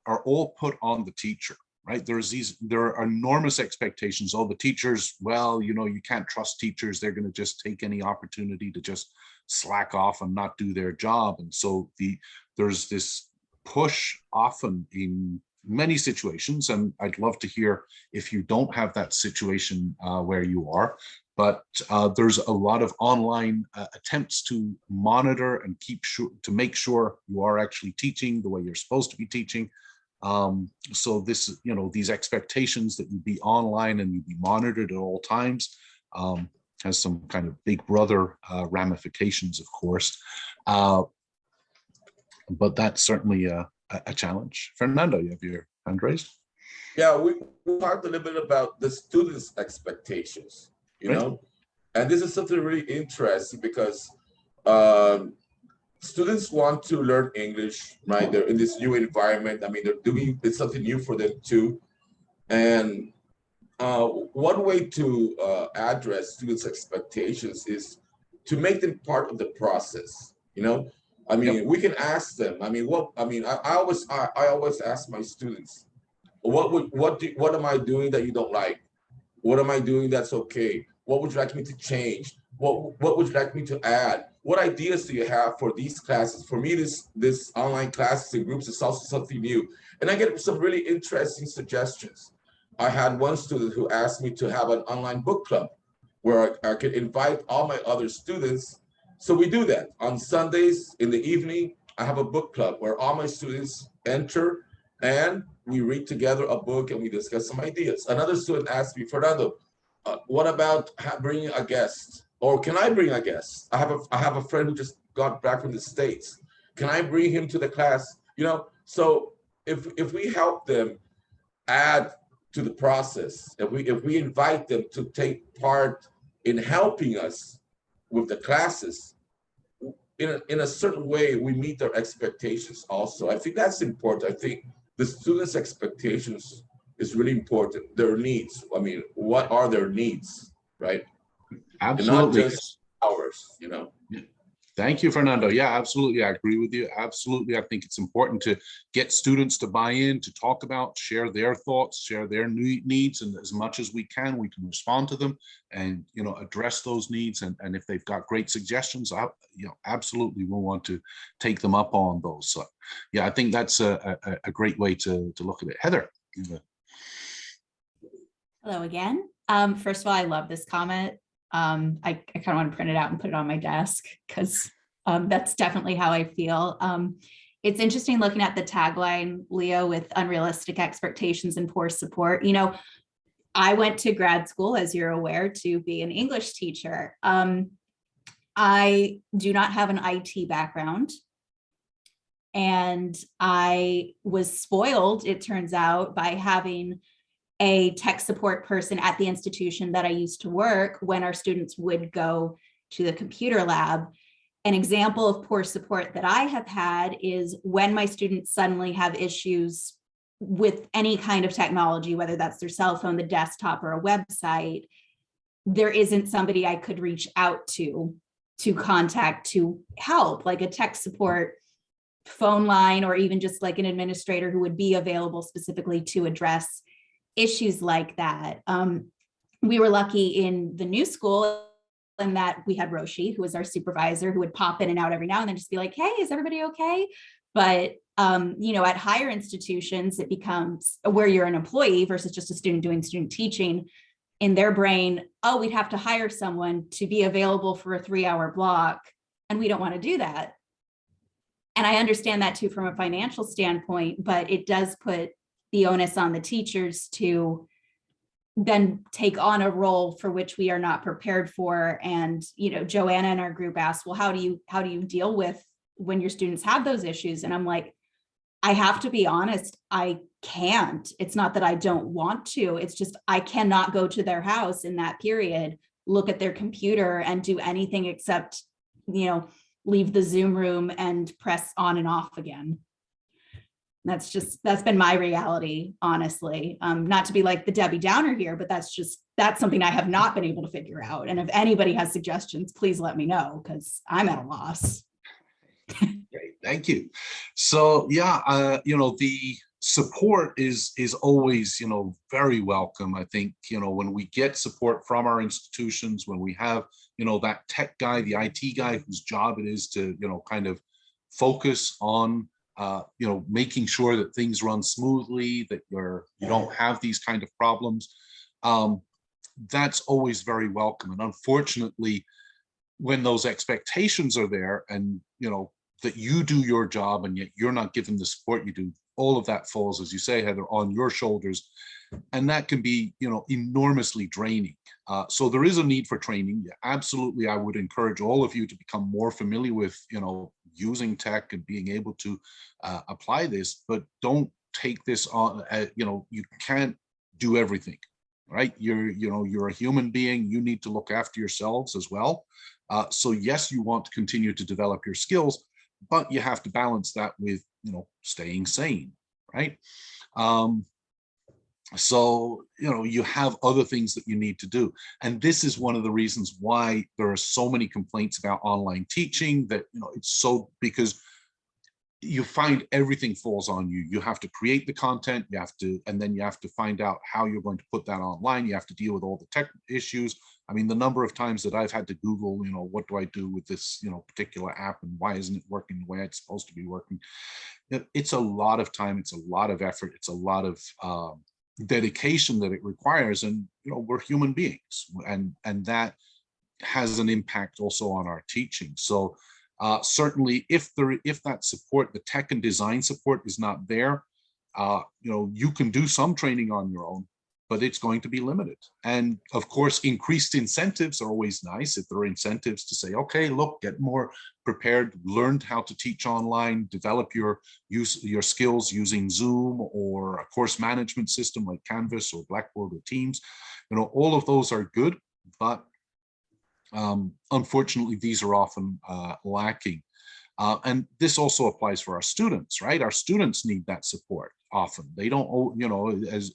are all put on the teacher, right? There are enormous expectations. Oh, the teachers, well, you can't trust teachers. They're going to just take any opportunity to just slack off and not do their job. And so there's this push often in many situations, and I'd love to hear if you don't have that situation where you are, but there's a lot of online attempts to monitor and make sure you are actually teaching the way you're supposed to be teaching. So this, these expectations that you be online and you be monitored at all times has some kind of big brother ramifications, of course. But that's certainly a challenge. Fernando, you have your hand raised. Yeah, we talked a little bit about the students' expectations, and this is something really interesting because students want to learn English, right? They're in this new environment. I mean, it's something new for them too. And one way to address students' expectations is to make them part of the process, I mean, we can ask them. I mean, I always ask my students, what am I doing that you don't like? What am I doing that's okay? What would you like me to change? What would you like me to add? What ideas do you have for these classes? For me, this online classes and groups is also something new. And I get some really interesting suggestions. I had one student who asked me to have an online book club where I could invite all my other students. So we do that. On Sundays in the evening, I have a book club where all my students enter and we read together a book and we discuss some ideas. Another student asked me, Fernando, what about bringing a guest? Or can I bring a guest? I have a friend who just got back from the States. Can I bring him to the class? So if we help them add to the process, if we invite them to take part in helping us with the classes, in a certain way, we meet their expectations also. I think that's important. I think the students' expectations is really important. Their needs. I mean, what are their needs, right? Absolutely. And not just ours, Thank you, Fernando. Yeah, absolutely. I agree with you. Absolutely. I think it's important to get students to buy in, to talk about, share their thoughts, share their needs, and as much as we can respond to them and, address those needs. And if they've got great suggestions, absolutely we'll want to take them up on those. So yeah, I think that's a great way to look at it. Heather. Hello again. First of all, I love this comment. I kind of want to print it out and put it on my desk because that's definitely how I feel. It's interesting looking at the tagline, Leo, with unrealistic expectations and poor support. I went to grad school, as you're aware, to be an English teacher. I do not have an IT background. And I was spoiled, it turns out, by having a tech support person at the institution that I used to work when our students would go to the computer lab. An example of poor support that I have had is when my students suddenly have issues with any kind of technology, whether that's their cell phone, the desktop, or a website, there isn't somebody I could reach out to contact to help, like a tech support phone line, or even just like an administrator who would be available specifically to address issues like that. We were lucky in the new school in that we had Roshi, who was our supervisor, who would pop in and out every now and then, just be like, hey, is everybody okay? But you know, at higher institutions, it becomes where you're an employee versus just a student doing student teaching. In their brain, oh, we'd have to hire someone to be available for a 3-hour block, and we don't want to do that. And I understand that too from a financial standpoint, but it does put the onus on the teachers to then take on a role for which we are not prepared for. And, you know, Joanna in our group asked, well, how do you deal with when your students have those issues? And I'm like, I have to be honest, I can't. It's not that I don't want to, it's just I cannot go to their house in that period, look at their computer and do anything except, you know, leave the Zoom room and press on and off again. That's been my reality, honestly. Not to be like the Debbie Downer here, but that's something I have not been able to figure out. And if anybody has suggestions, please let me know, because I'm at a loss. Great, thank you. So yeah, you know, the support is always, you know, very welcome. I think, you know, when we get support from our institutions, when we have, you know, that tech guy, the IT guy whose job it is to, you know, kind of focus on you know, making sure that things run smoothly, that you don't have these kind of problems, that's always very welcome. And unfortunately, when those expectations are there, and you know that you do your job and yet you're not given the support you do, all of that falls, as you say, Heather, on your shoulders, and that can be, you know, enormously draining. So there is a need for training. Yeah, absolutely, I would encourage all of you to become more familiar with, you know, using tech and being able to apply this, but don't take this on. You know, you can't do everything, right? You're a human being. You need to look after yourselves as well. So yes, you want to continue to develop your skills, but you have to balance that with, you know, staying sane, right? So, you know, you have other things that you need to do. And this is one of the reasons why there are so many complaints about online teaching, that, you know, it's so, because you find everything falls on you. You have to create the content, you have to, and then you have to find out how you're going to put that online. You have to deal with all the tech issues. I mean, the number of times that I've had to Google, you know, what do I do with this, you know, particular app, and why isn't it working the way it's supposed to be working? It's a lot of time, it's a lot of effort, it's a lot of dedication that it requires. And you know, we're human beings, and that has an impact also on our teaching. So certainly if that support, the tech and design support, is not there, you know, you can do some training on your own, but it's going to be limited. And of course, increased incentives are always nice. If there are incentives to say, okay, look, get more prepared, learn how to teach online, develop your skills using Zoom or a course management system like Canvas or Blackboard or Teams, you know, all of those are good, but unfortunately, these are often lacking. And this also applies for our students, right? Our students need that support often. They don't, you know, as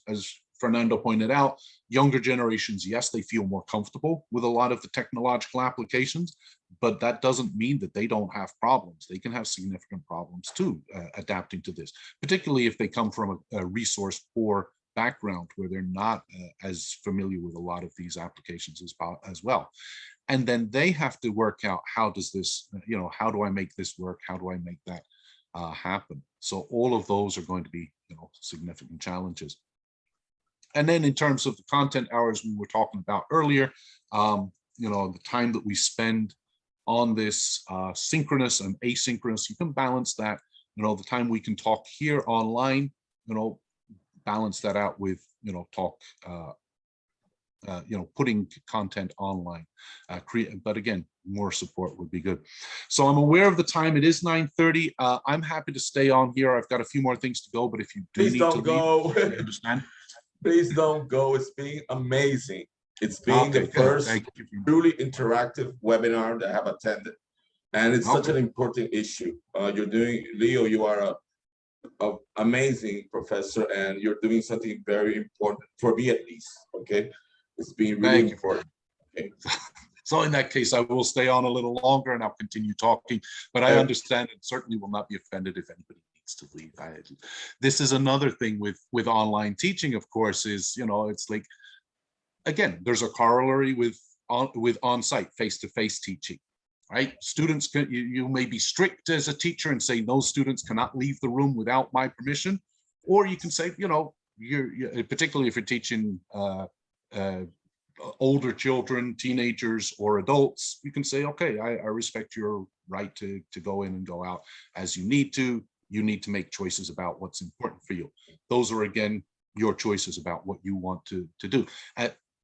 Fernando pointed out, younger generations, yes, they feel more comfortable with a lot of the technological applications, but that doesn't mean that they don't have problems. They can have significant problems too, adapting to this, particularly if they come from a resource poor background where they're not as familiar with a lot of these applications as well. And then they have to work out, how does this, you know, how do I make this work? How do I make that happen? So all of those are going to be, you know, significant challenges. And then in terms of the content hours we were talking about earlier, you know, the time that we spend on this synchronous and asynchronous, you can balance that, you know, the time we can talk here online, you know, balance that out with, you know, talk, you know, putting content online, but again, more support would be good. So I'm aware of the time. It is 9:30. I'm happy to stay on here. I've got a few more things to go, but if you do Please need don't to go. leave, I understand. Please don't go. It's been amazing. It's been the first truly interactive webinar that I have attended. And it's such an important issue. You're doing, Leo, you are a amazing professor, and you're doing something very important for me, at least. Okay. It's been really important. Okay. So in that case, I will stay on a little longer and I'll continue talking, but I understand and certainly will not be offended if anybody needs to leave. This is another thing with online teaching, of course, is, you know, it's like, again, there's a corollary with on-site face-to-face teaching, right? Students, you may be strict as a teacher and say, no students cannot leave the room without my permission. Or you can say, you know, you're particularly if you're teaching older children, teenagers, or adults, you can say, okay, I respect your right to go in and go out as you need to. You need to make choices about what's important for you. Those are, again, your choices about what you want to do.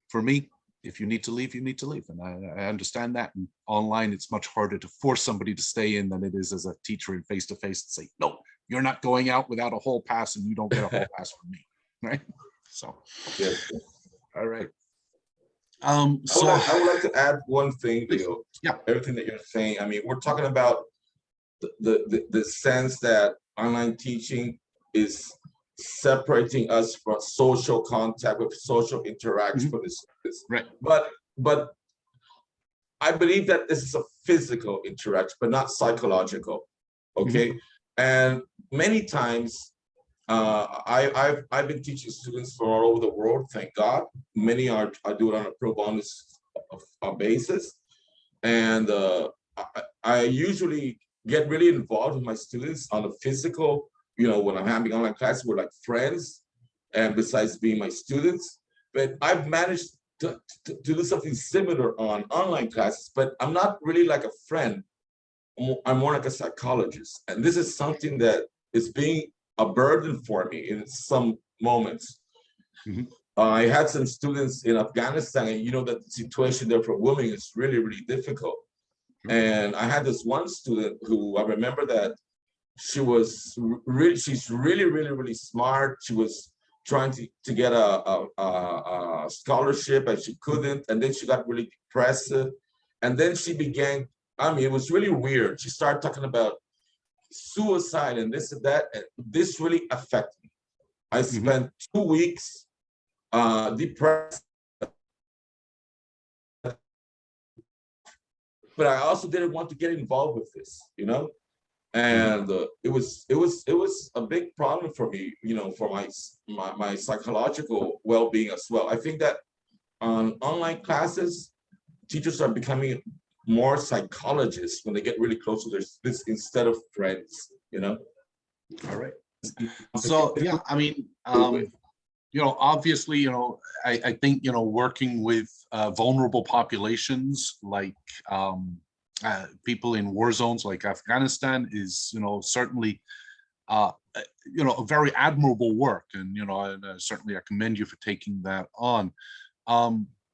For me, if you need to leave, you need to leave. And I understand that. And online, it's much harder to force somebody to stay in than it is as a teacher in face-to-face to say, no, you're not going out without a hall pass and you don't get a hall pass from me, right? So, Yes. all right. I would like to add one thing, Leo. Yeah. Everything that you're saying. I mean, we're talking about the sense that online teaching is separating us from social contact with social interaction for the students. Right. But I believe that this is a physical interaction, but not psychological. Okay. And many times I've been teaching students from all over the world, thank God. Many I do it on a pro bono basis. And I usually get really involved with my students on a physical, you know, when I'm having online classes, we're like friends, and besides being my students. But I've managed to do something similar on online classes, but I'm not really like a friend. I'm more like a psychologist. And this is something that is being a burden for me in some moments. I had some students in Afghanistan, and you know that the situation there for women is really, really difficult. And I had this one student who I remember that she's really, really, really smart. She was trying to get a scholarship and she couldn't. And then she got really depressed. And then she began, I mean, it was really weird. She started talking about suicide and this and that. And this really affected me. I spent 2 weeks depressed. But I also didn't want to get involved with this, you know, and it was a big problem for me, you know, for my psychological well-being as well. I think that on online classes, teachers are becoming more psychologists when they get really close to their students instead of friends, you know. All right. So yeah, I mean, you know, obviously, you know, I think, you know, working with vulnerable populations like people in war zones like Afghanistan is, you know, certainly, you know, a very admirable work. And, you know, and certainly I commend you for taking that on.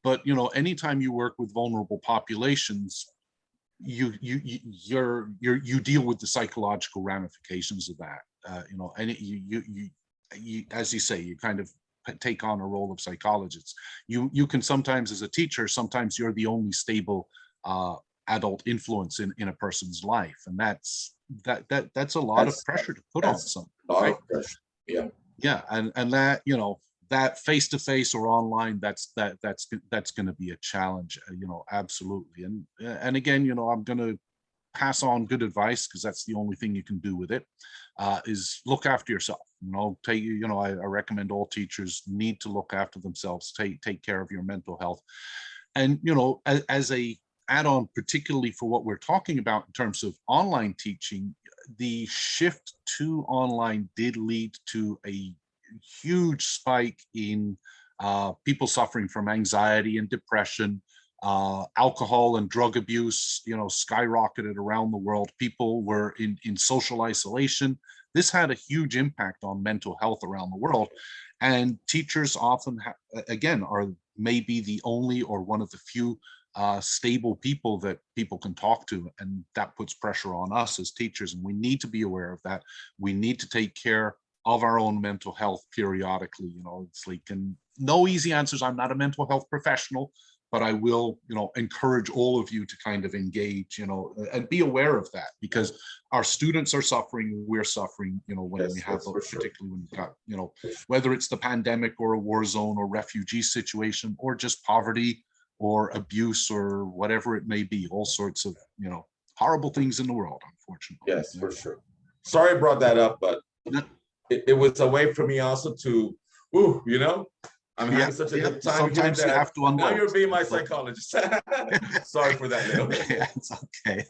But, you know, anytime you work with vulnerable populations, you deal with the psychological ramifications of that, you know, and you, as you say, you kind of take on a role of psychologist. You can sometimes, as a teacher, sometimes you're the only stable adult influence in a person's life, and that's a lot of pressure to put on someone, right? Yeah, and that, you know, that face-to-face or online, that's going to be a challenge, you know, absolutely. And again, you know, I'm going to pass on good advice because that's the only thing you can do with it, is look after yourself. You know, I recommend all teachers need to look after themselves, take care of your mental health. And, you know, as a add-on, particularly for what we're talking about in terms of online teaching, the shift to online did lead to a huge spike in people suffering from anxiety and depression. Alcohol and drug abuse, you know, skyrocketed around the world. People were in social isolation. This had a huge impact on mental health around the world. And teachers often, again, are maybe the only or one of the few stable people that people can talk to. And that puts pressure on us as teachers. And we need to be aware of that. We need to take care of our own mental health periodically. You know, it's like, and no easy answers. I'm not a mental health professional, but I will, you know, encourage all of you to kind of engage, you know, and be aware of that, because our students are suffering, we're suffering, you know, when we have those, particularly when you've got, you know, whether it's the pandemic or a war zone or refugee situation or just poverty or abuse or whatever it may be, all sorts of, horrible things in the world, unfortunately. Yes, for sure. Sorry I brought that up, but it was a way for me also to, I'm having such a good time Sometimes here you have to unload. now you're being my psychologist. Sorry for that, Leo. Yeah, it's okay.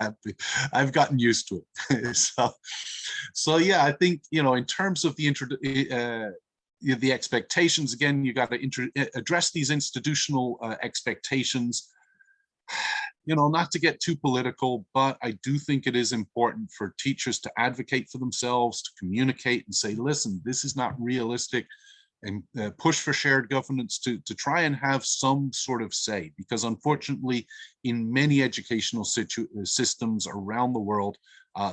I've gotten used to it. So yeah, I think, in terms of the expectations, again, you got to address these institutional expectations, not to get too political, but I do think it is important for teachers to advocate for themselves, to communicate and say, listen, this is not realistic, and push for shared governance to try and have some sort of say, because unfortunately, in many educational systems around the world,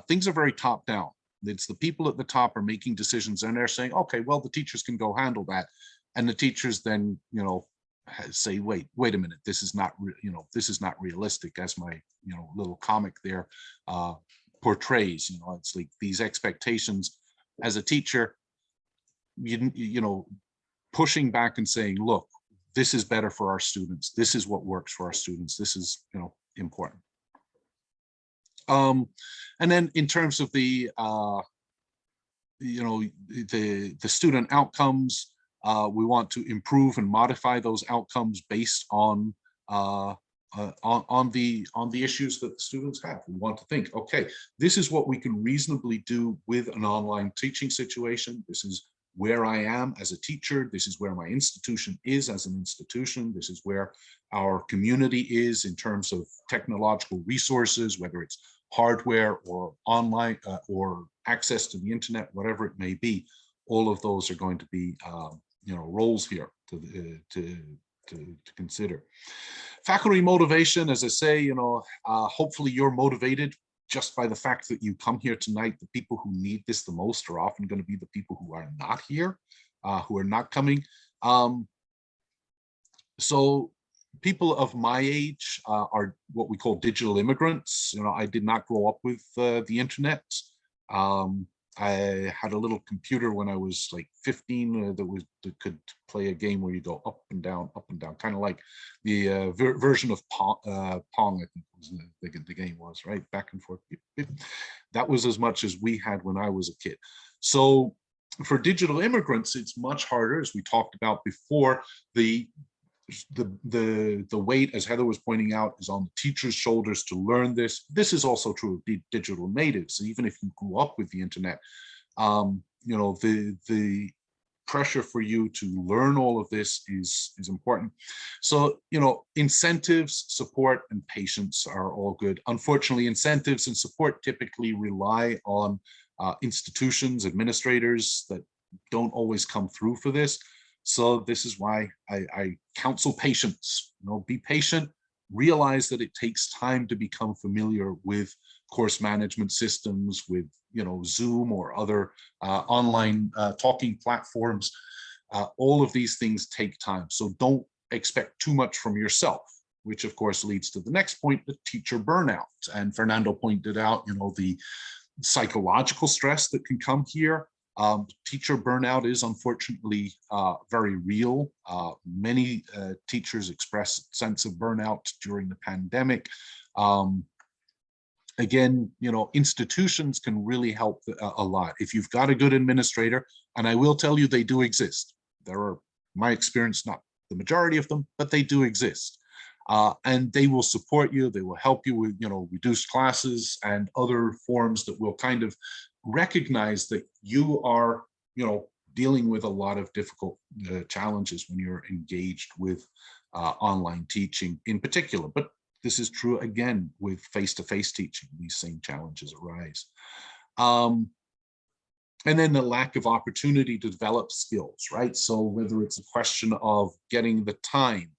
things are very top down. It's the people at the top are making decisions and they're saying, okay, well, the teachers can go handle that. And the teachers then, say, wait a minute, this is not, this is not realistic, as my, little comic there portrays. It's like these expectations as a teacher, pushing back and saying, look, this is better for our students. This is what works for our students. This is, important. And then in terms of the, the student outcomes, we want to improve and modify those outcomes based on the issues that the students have. We want to think, okay, this is what we can reasonably do with an online teaching situation. This is where I am as a teacher. This is where my institution is as an institution. This is where our community is in terms of technological resources, whether it's hardware or online or access to the internet, whatever it may be. All of those are going to be roles here to consider. Faculty motivation, as I say, hopefully you're motivated just by the fact that you come here tonight. The people who need this the most are often going to be the people who are not here, who are not coming. So people of my age are what we call digital immigrants. I did not grow up with the internet. I had a little computer when I was like 15 that could play a game where you go up and down, kind of like the version of Pong, I think was the game was, right? Back and forth. That was as much as we had when I was a kid. So for digital immigrants, it's much harder, as we talked about before. The weight, as Heather was pointing out, is on the teacher's shoulders to learn this. This is also true of digital natives. Even if you grew up with the internet, the pressure for you to learn all of this is important. So, incentives, support, and patience are all good. Unfortunately, incentives and support typically rely on institutions, administrators that don't always come through for this. So this is why I counsel patience. Be patient, realize that it takes time to become familiar with course management systems, with Zoom or other online talking platforms. All of these things take time. So don't expect too much from yourself, which of course leads to the next point, the teacher burnout. And Fernando pointed out, the psychological stress that can come here. Teacher burnout is unfortunately very real. Many teachers express a sense of burnout during the pandemic. Again, institutions can really help a lot. If you've got a good administrator, and I will tell you, they do exist. There are, my experience, not the majority of them, but they do exist. And they will support you. They will help you with, reduced classes and other forms that will kind of recognize that you are, dealing with a lot of difficult challenges when you're engaged with online teaching in particular. But this is true again with face-to-face teaching. These same challenges arise. And then the lack of opportunity to develop skills, right? So whether it's a question of getting the time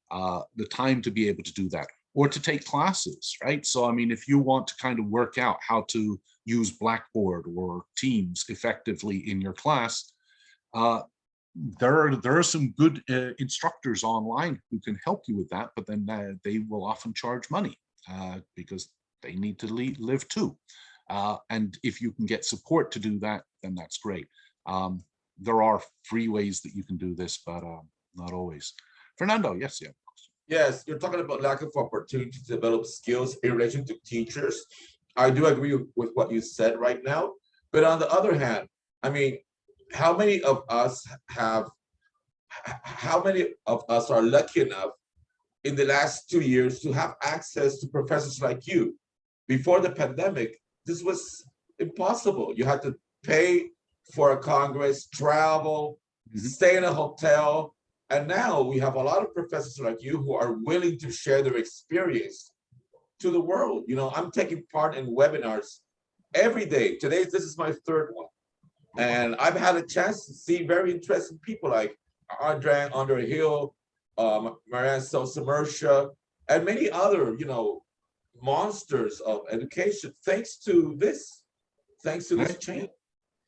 to be able to do that, or to take classes, right? So, I mean, if you want to kind of work out how to use Blackboard or Teams effectively in your class, there are some good instructors online who can help you with that, but then they will often charge money because they need to live too. And if you can get support to do that, then that's great. There are free ways that you can do this, but not always. Fernando, yes, yeah. Yes, you're talking about lack of opportunity to develop skills in relation to teachers. I do agree with what you said right now. But on the other hand, I mean, how many of us are lucky enough in the last 2 years to have access to professors like you? Before the pandemic, this was impossible. You had to pay for a Congress, travel, stay in a hotel. And now we have a lot of professors like you who are willing to share their experience to the world. You know, I'm taking part in webinars every day. This is my third one. And I've had a chance to see very interesting people like Andre Hill, Marianne Sosa, and many other, you know, monsters of education, thanks to this change.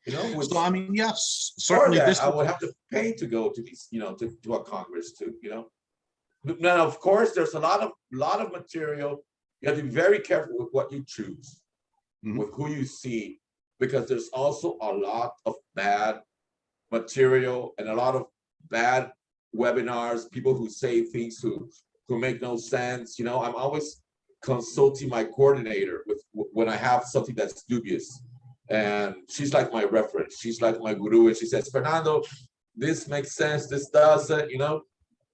You know, which, so I mean, yes, certainly that this I would have to pay to go to these, you know, to a Congress too, you know. But now, of course, there's a lot of material. You have to be very careful with what you choose, with who you see, because there's also a lot of bad material and a lot of bad webinars, people who say things who make no sense. You know, I'm always consulting my coordinator when I have something that's dubious. And she's like my reference. She's like my guru. And she says, Fernando, this makes sense. This doesn't, you know.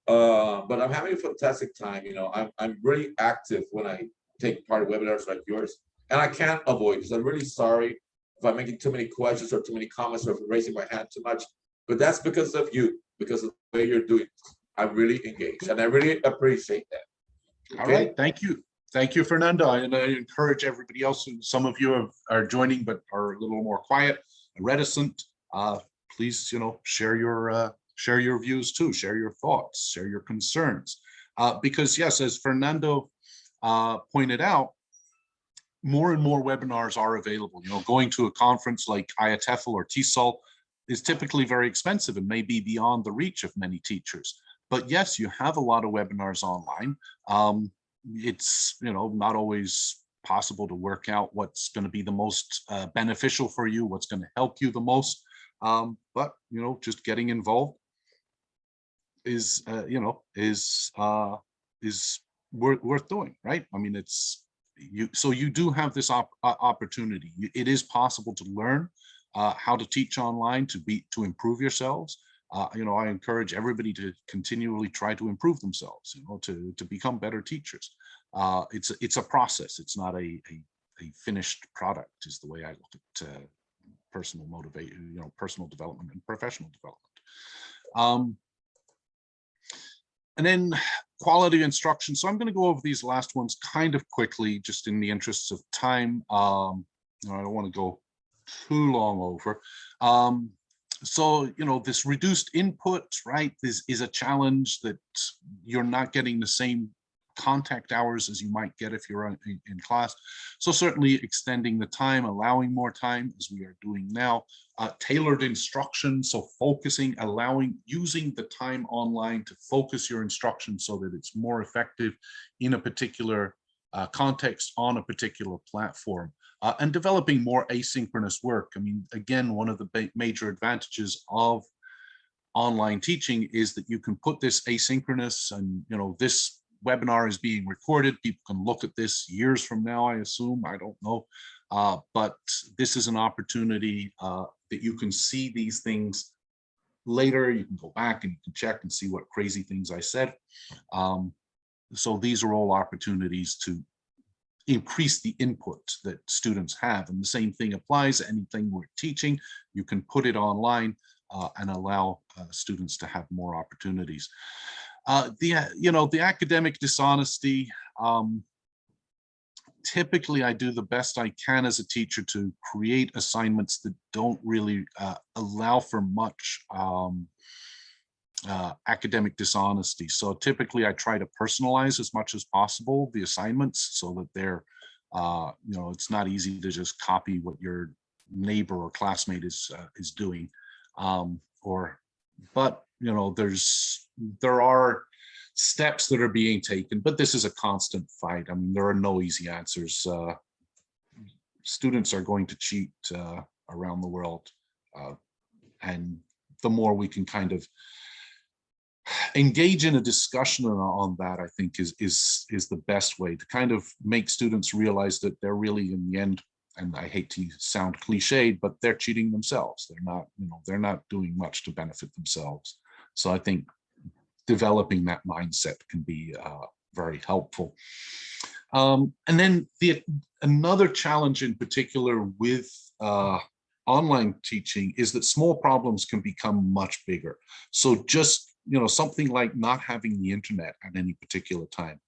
But I'm having a fantastic time. You know, I'm really active when I take part in webinars like yours. And I can't avoid this. I'm really sorry if I'm making too many questions or too many comments or raising my hand too much. But that's because of you, because of the way you're doing it. I'm really engaged. And I really appreciate that. Okay? All right. Thank you. Thank you, Fernando. And I encourage everybody else, some of you are joining but are a little more quiet and reticent. Please, you know, share your views too, share your thoughts, share your concerns. Because yes, as Fernando pointed out, more and more webinars are available. You know, going to a conference like IATEFL or TESOL is typically very expensive and may be beyond the reach of many teachers. But yes, you have a lot of webinars online. It's, you know, not always possible to work out what's going to be the most beneficial for you, what's going to help you the most. But, you know, just getting involved is, you know, is worth doing, right? I mean, it's so you do have this opportunity. It is possible to learn how to teach online, to improve yourselves. You know, I encourage everybody to continually try to improve themselves, you know, to become better teachers. It's a process. It's not a finished product, is the way I look at personal motivation, you know, personal development and professional development. And then quality instruction. So I'm going to go over these last ones kind of quickly, just in the interests of time. I don't want to go too long over. So, you know, this reduced input, right, this is a challenge, that you're not getting the same contact hours as you might get if you're in class. So certainly extending the time, allowing more time, as we are doing now. Tailored instruction, so focusing, using the time online to focus your instruction so that it's more effective in a particular context on a particular platform. And developing more asynchronous work. I mean, again, one of the major advantages of online teaching is that you can put this asynchronous, and, you know, this webinar is being recorded. People can look at this years from now, I assume, I don't know. But this is an opportunity that you can see these things later. You can go back and you can check and see what crazy things I said. So these are all opportunities to increase the input that students have. And the same thing applies to anything we're teaching. You can put it online and allow students to have more opportunities. The academic dishonesty, typically I do the best I can as a teacher to create assignments that don't really allow for much academic dishonesty. So typically I try to personalize as much as possible the assignments so that they're, it's not easy to just copy what your neighbor or classmate is doing. But you know, there are steps that are being taken, but this is a constant fight. I mean, there are no easy answers. Students are going to cheat around the world, and the more we can kind of engage in a discussion on that, I think, is the best way to kind of make students realize that they're really, in the end, and I hate to sound cliched, but they're cheating themselves. They're not, they're not doing much to benefit themselves. So I think developing that mindset can be very helpful. And then another challenge in particular with online teaching is that small problems can become much bigger. So just, something like not having the internet at any particular time.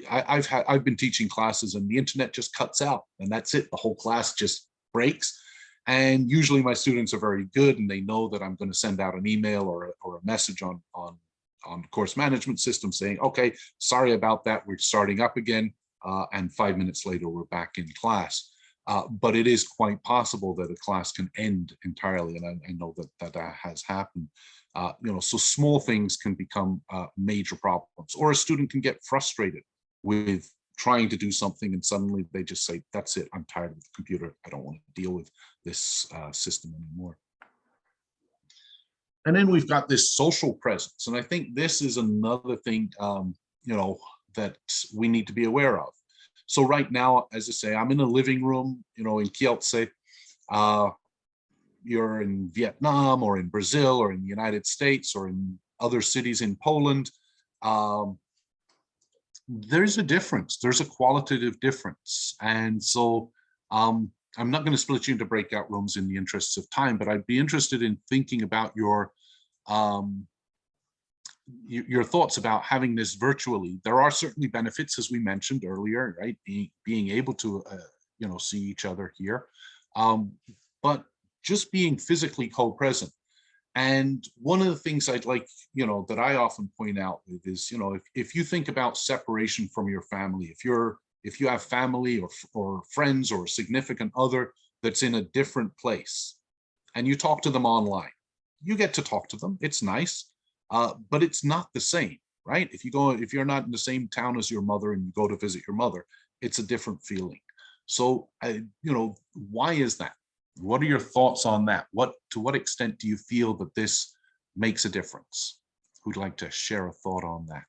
I've been teaching classes and the internet just cuts out, and that's it. The whole class just breaks. And usually my students are very good and they know that I'm going to send out an email or a message on the course management system saying, okay, sorry about that, we're starting up again. And 5 minutes later, we're back in class. But it is quite possible that a class can end entirely. And I know that has happened. So small things can become major problems, or a student can get frustrated with trying to do something and suddenly they just say, that's it, I'm tired of the computer. I don't want to deal with this system anymore. And then we've got this social presence. And I think this is another thing, that we need to be aware of. So right now, as I say, I'm in a living room, in Kielce. You're in Vietnam or in Brazil or in the United States or in other cities in Poland. There's a difference. There's a qualitative difference. And so I'm not going to split you into breakout rooms in the interests of time, but I'd be interested in thinking about your thoughts about having this virtually. There are certainly benefits, as we mentioned earlier, right? Being able to, see each other here, but just being physically co-present. And one of the things I'd like, that I often point out is, if you think about separation from your family, if you have family or friends or a significant other that's in a different place, and you talk to them online, you get to talk to them. It's nice, but it's not the same, right? If you're not in the same town as your mother and you go to visit your mother, it's a different feeling. So, why is that? What are your thoughts on that? To what extent do you feel that this makes a difference? Who'd like to share a thought on that?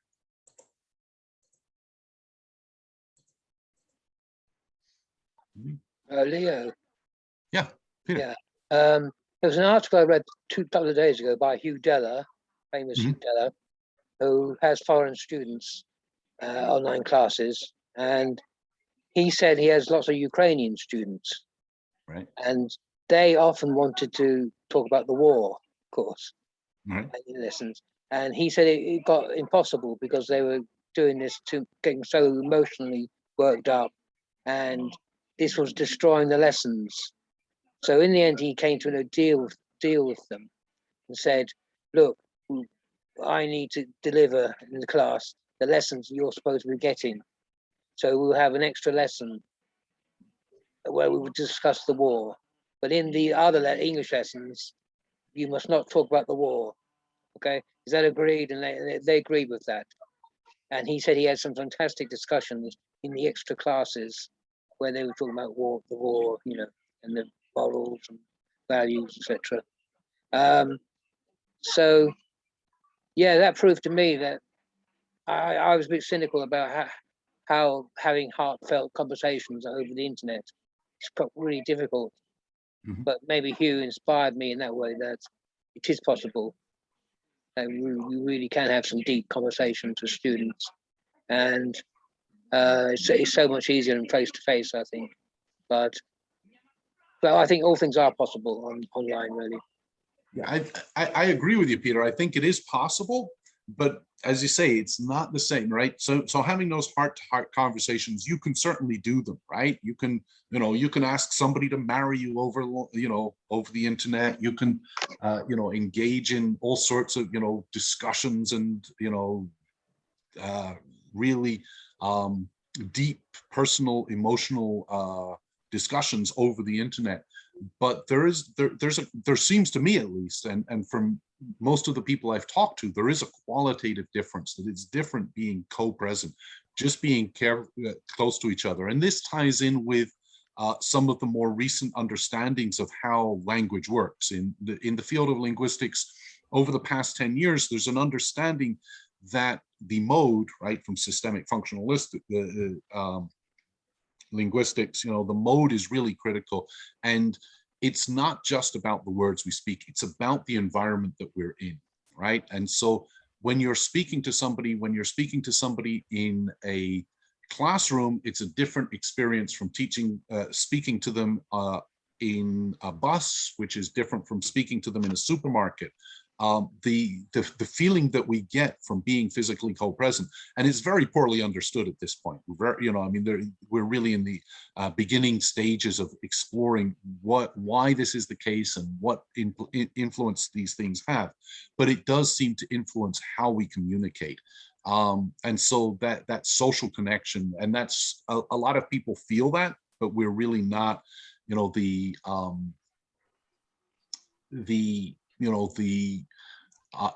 Leo. Yeah, Peter. Yeah. There was an article I read a couple of days ago by Hugh Deller, famous Hugh Deller, who has foreign students, online classes, and he said he has lots of Ukrainian students. Right. And they often wanted to talk about the war, of course, right. in lessons. And he said it got impossible because they were doing this getting so emotionally worked up, and this was destroying the lessons. So in the end, he came to a deal with them and said, look, I need to deliver in the class the lessons you're supposed to be getting. So we'll have an extra lesson where we would discuss the war. But in the other English lessons, you must not talk about the war. Okay, is that agreed? And they agreed with that. And he said he had some fantastic discussions in the extra classes where they were talking about the war, and the morals and values, etc. So, yeah, that proved to me that I was a bit cynical about how having heartfelt conversations over the internet is really difficult. But maybe Hugh inspired me in that way, that it is possible. That we really can have some deep conversations with students, and it's so much easier than face to face, I think. But I think all things are possible online, really. Yeah, I agree with you, Peter. I think it is possible, but as you say, it's not the same, right? So having those heart-to-heart conversations, you can certainly do them, right? You can ask somebody to marry you over the internet. You can, engage in all sorts of, discussions and, really deep personal, emotional discussions over the internet. But there seems to me, at least, and from most of the people I've talked to, there is a qualitative difference, that it's different being co-present, just being close to each other. And this ties in with some of the more recent understandings of how language works. In the field of linguistics, over the past 10 years, there's an understanding that the mode, right, from systemic functionalistic linguistics, the mode is really critical. And it's not just about the words we speak, it's about the environment that we're in, right? And so when you're speaking to somebody, in a classroom, it's a different experience from speaking to them in a bus, which is different from speaking to them in a supermarket. The feeling that we get from being physically co-present, and it's very poorly understood at this point. We're really in the beginning stages of exploring why this is the case and what influence these things have, but it does seem to influence how we communicate. And so that social connection, and that's a lot of people feel that, but we're really not, the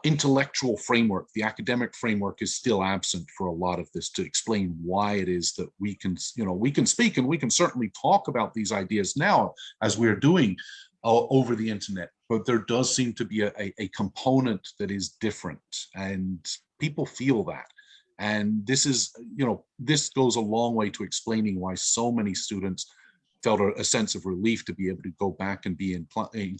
intellectual framework, the academic framework is still absent for a lot of this to explain why it is that we can speak, and we can certainly talk about these ideas now as we're doing over the internet, but there does seem to be a component that is different, and people feel that. And this is, this goes a long way to explaining why so many students felt a sense of relief to be able to go back and be in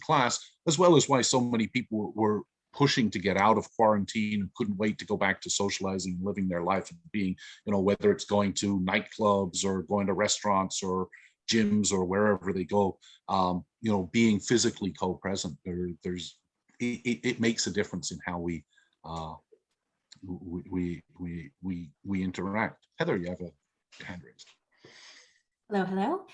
class, as well as why so many people were pushing to get out of quarantine and couldn't wait to go back to socializing and living their life and being, whether it's going to nightclubs or going to restaurants or gyms or wherever they go, being physically co-present. It makes a difference in how we interact. Heather, you have a hand raised. Hello.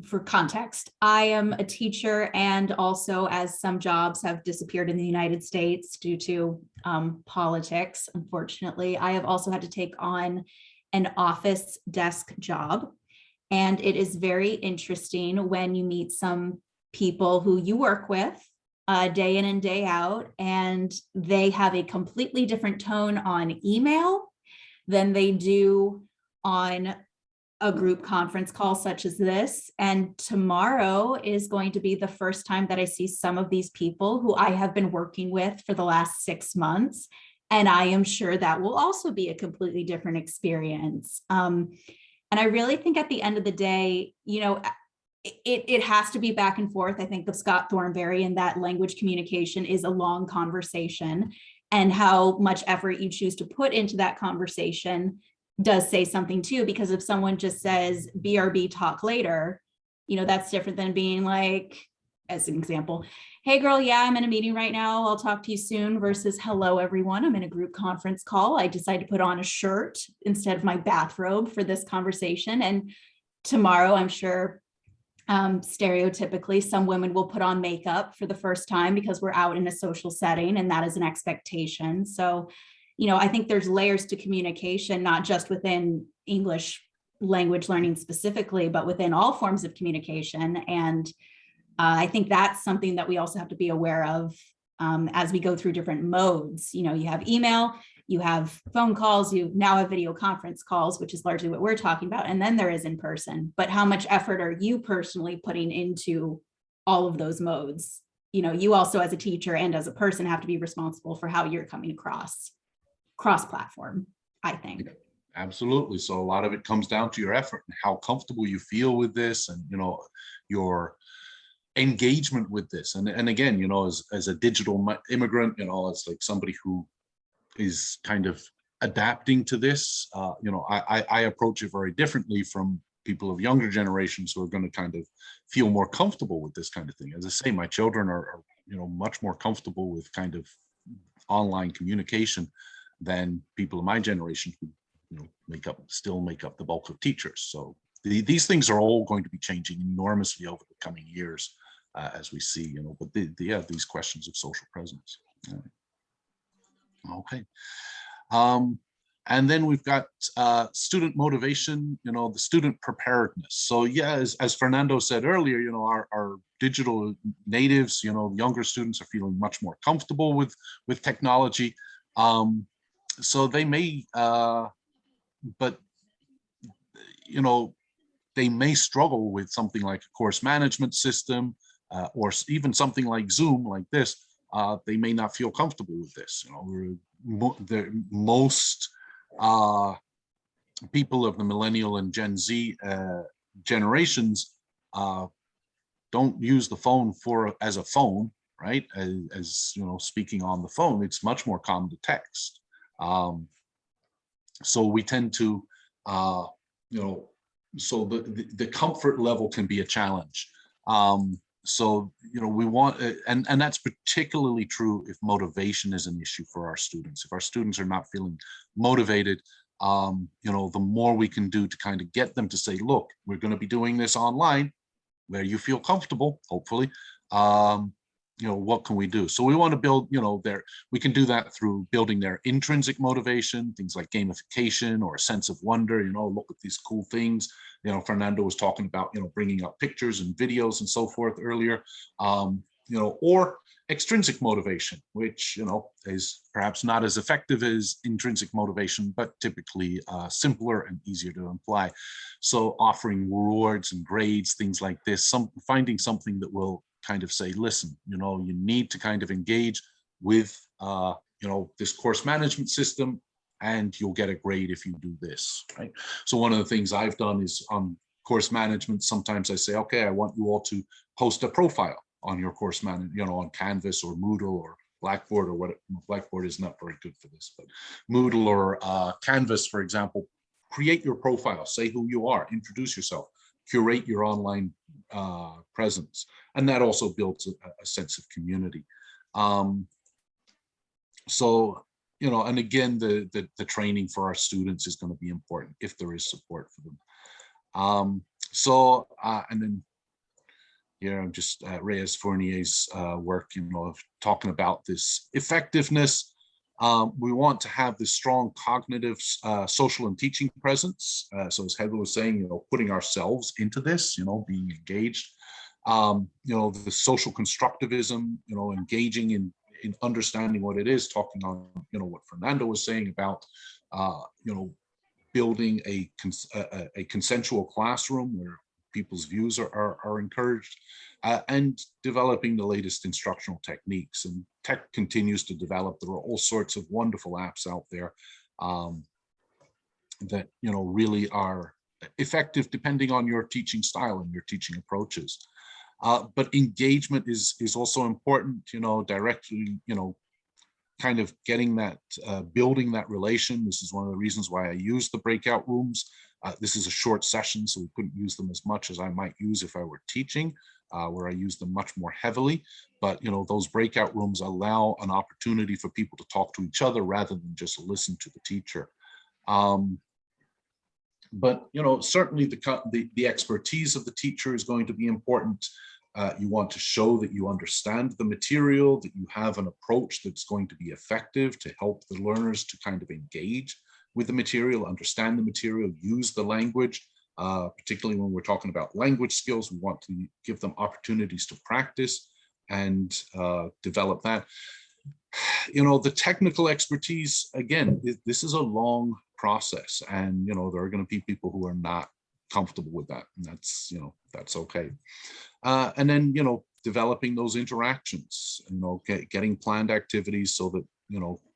For context, I am a teacher, and also, as some jobs have disappeared in the United States due to politics, unfortunately, I have also had to take on an office desk job. And it is very interesting when you meet some people who you work with day in and day out, and they have a completely different tone on email than they do on a group conference call such as this. And tomorrow is going to be the first time that I see some of these people who I have been working with for the last 6 months. And I am sure that will also be a completely different experience. And I really think at the end of the day, it has to be back and forth. I think of Scott Thornberry, and that language communication is a long conversation, and how much effort you choose to put into that conversation does say something too, because if someone just says BRB, talk later, that's different than being like, as an example, hey girl, yeah, I'm in a meeting right now, I'll talk to you soon, versus hello everyone, I'm in a group conference call, I decided to put on a shirt instead of my bathrobe for this conversation. And tomorrow, I'm sure stereotypically some women will put on makeup for the first time because we're out in a social setting, and that is an expectation. So I think there's layers to communication, not just within English language learning specifically, but within all forms of communication. And I think that's something that we also have to be aware of as we go through different modes. You have email, you have phone calls, you now have video conference calls, which is largely what we're talking about. And then there is in person. But how much effort are you personally putting into all of those modes? You also, as a teacher and as a person, have to be responsible for how you're coming across cross-platform, I think. Absolutely. So a lot of it comes down to your effort and how comfortable you feel with this, and your engagement with this. And again, as a digital immigrant, it's like somebody who is kind of adapting to this. I approach it very differently from people of younger generations who are going to kind of feel more comfortable with this kind of thing. As I say, my children are much more comfortable with kind of online communication than people of my generation who still make up the bulk of teachers. So these things are all going to be changing enormously over the coming years, as we see. But these questions of social presence. Okay. And then we've got student motivation, the student preparedness. So yeah, as Fernando said earlier, our digital natives, younger students are feeling much more comfortable with technology. So they may, but they may struggle with something like a course management system, or even something like Zoom, like this, they may not feel comfortable with this. Most people of the millennial and Gen Z generations don't use the phone as a phone, right? As speaking on the phone, it's much more common to text. So we tend to, so the comfort level can be a challenge. So, we want, and that's particularly true if motivation is an issue for our students. If our students are not feeling motivated, the more we can do to kind of get them to say, look, we're going to be doing this online where you feel comfortable, hopefully, what can we do? So we want to build, we can do that through building their intrinsic motivation, things like gamification or a sense of wonder, look at these cool things. Fernando was talking about, bringing up pictures and videos and so forth earlier, or extrinsic motivation, which, is perhaps not as effective as intrinsic motivation, but typically simpler and easier to apply. So offering rewards and grades, things like this, finding something that will kind of say, listen, you need to kind of engage with, this course management system, and you'll get a grade if you do this, right? So one of the things I've done is on course management, sometimes I say, okay, I want you all to post a profile on your course management, on Canvas or Moodle or Blackboard or what. Blackboard is not very good for this, but Moodle or Canvas, for example, create your profile, say who you are, introduce yourself, curate your online presence, and that also builds a sense of community. So, and again, the training for our students is going to be important if there is support for them. And then here, just Reyes Fournier's work, talking about this effectiveness. We want to have this strong cognitive, social and teaching presence. So as Heather was saying, putting ourselves into this, being engaged. The social constructivism, engaging in understanding what it is, talking on, what Fernando was saying about, building a consensual classroom where people's views are encouraged, and developing the latest instructional techniques. And tech continues to develop. There are all sorts of wonderful apps out there that really are effective depending on your teaching style and your teaching approaches. But engagement is also important, directly, kind of getting that, building that relation. This is one of the reasons why I use the breakout rooms. This is a short session, so we couldn't use them as much as I might use if I were teaching, where I use them much more heavily. But, those breakout rooms allow an opportunity for people to talk to each other rather than just listen to the teacher. But, certainly the expertise of the teacher is going to be important. You want to show that you understand the material, that you have an approach that's going to be effective to help the learners to kind of engage with the material, understand the material, use the language, particularly when we're talking about language skills. We want to give them opportunities to practice and develop that. The technical expertise, again, this is a long process, and, there are going to be people who are not comfortable with that, and that's okay. And then, developing those interactions, getting planned activities so that,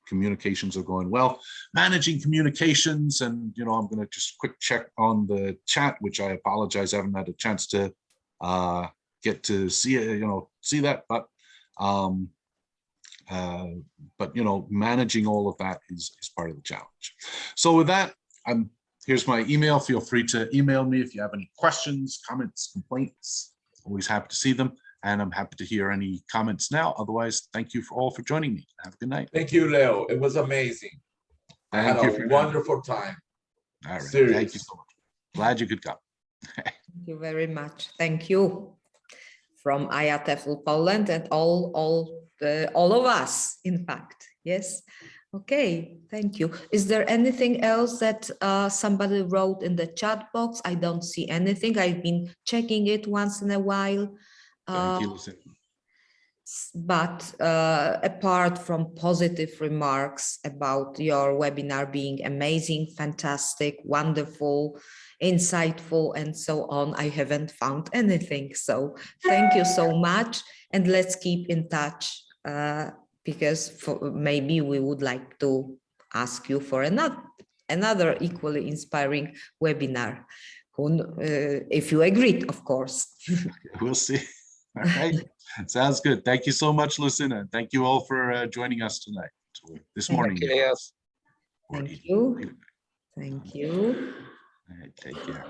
communications are going well, managing communications. And, I'm going to just quick check on the chat, which I apologize, I haven't had a chance to get to see it, see that, but managing all of that is part of the challenge. So with that, here's my email. Feel free to email me if you have any questions, comments, complaints. Always happy to see them, and I'm happy to hear any comments now. Otherwise, thank you all for joining me. Have a good night. Thank you, Leo. It was amazing. I had a wonderful time. All right. Serious. Thank you so much. Glad you could come. Thank you very much. Thank you from IATEFL Poland and all of us, in fact. Yes. Okay, thank you. Is there anything else that somebody wrote in the chat box? I don't see anything. I've been checking it once in a while. Thank you, Lucy. But apart from positive remarks about your webinar being amazing, fantastic, wonderful, insightful and so on. I haven't found anything. So thank you so much. And let's keep in touch because maybe we would like to ask you for another equally inspiring webinar. If you agreed, of course. We'll see. All right. Sounds good. Thank you so much, Lucinda. Thank you all for joining us tonight, this morning. Yes. Thank you. Thank you. All right, take care.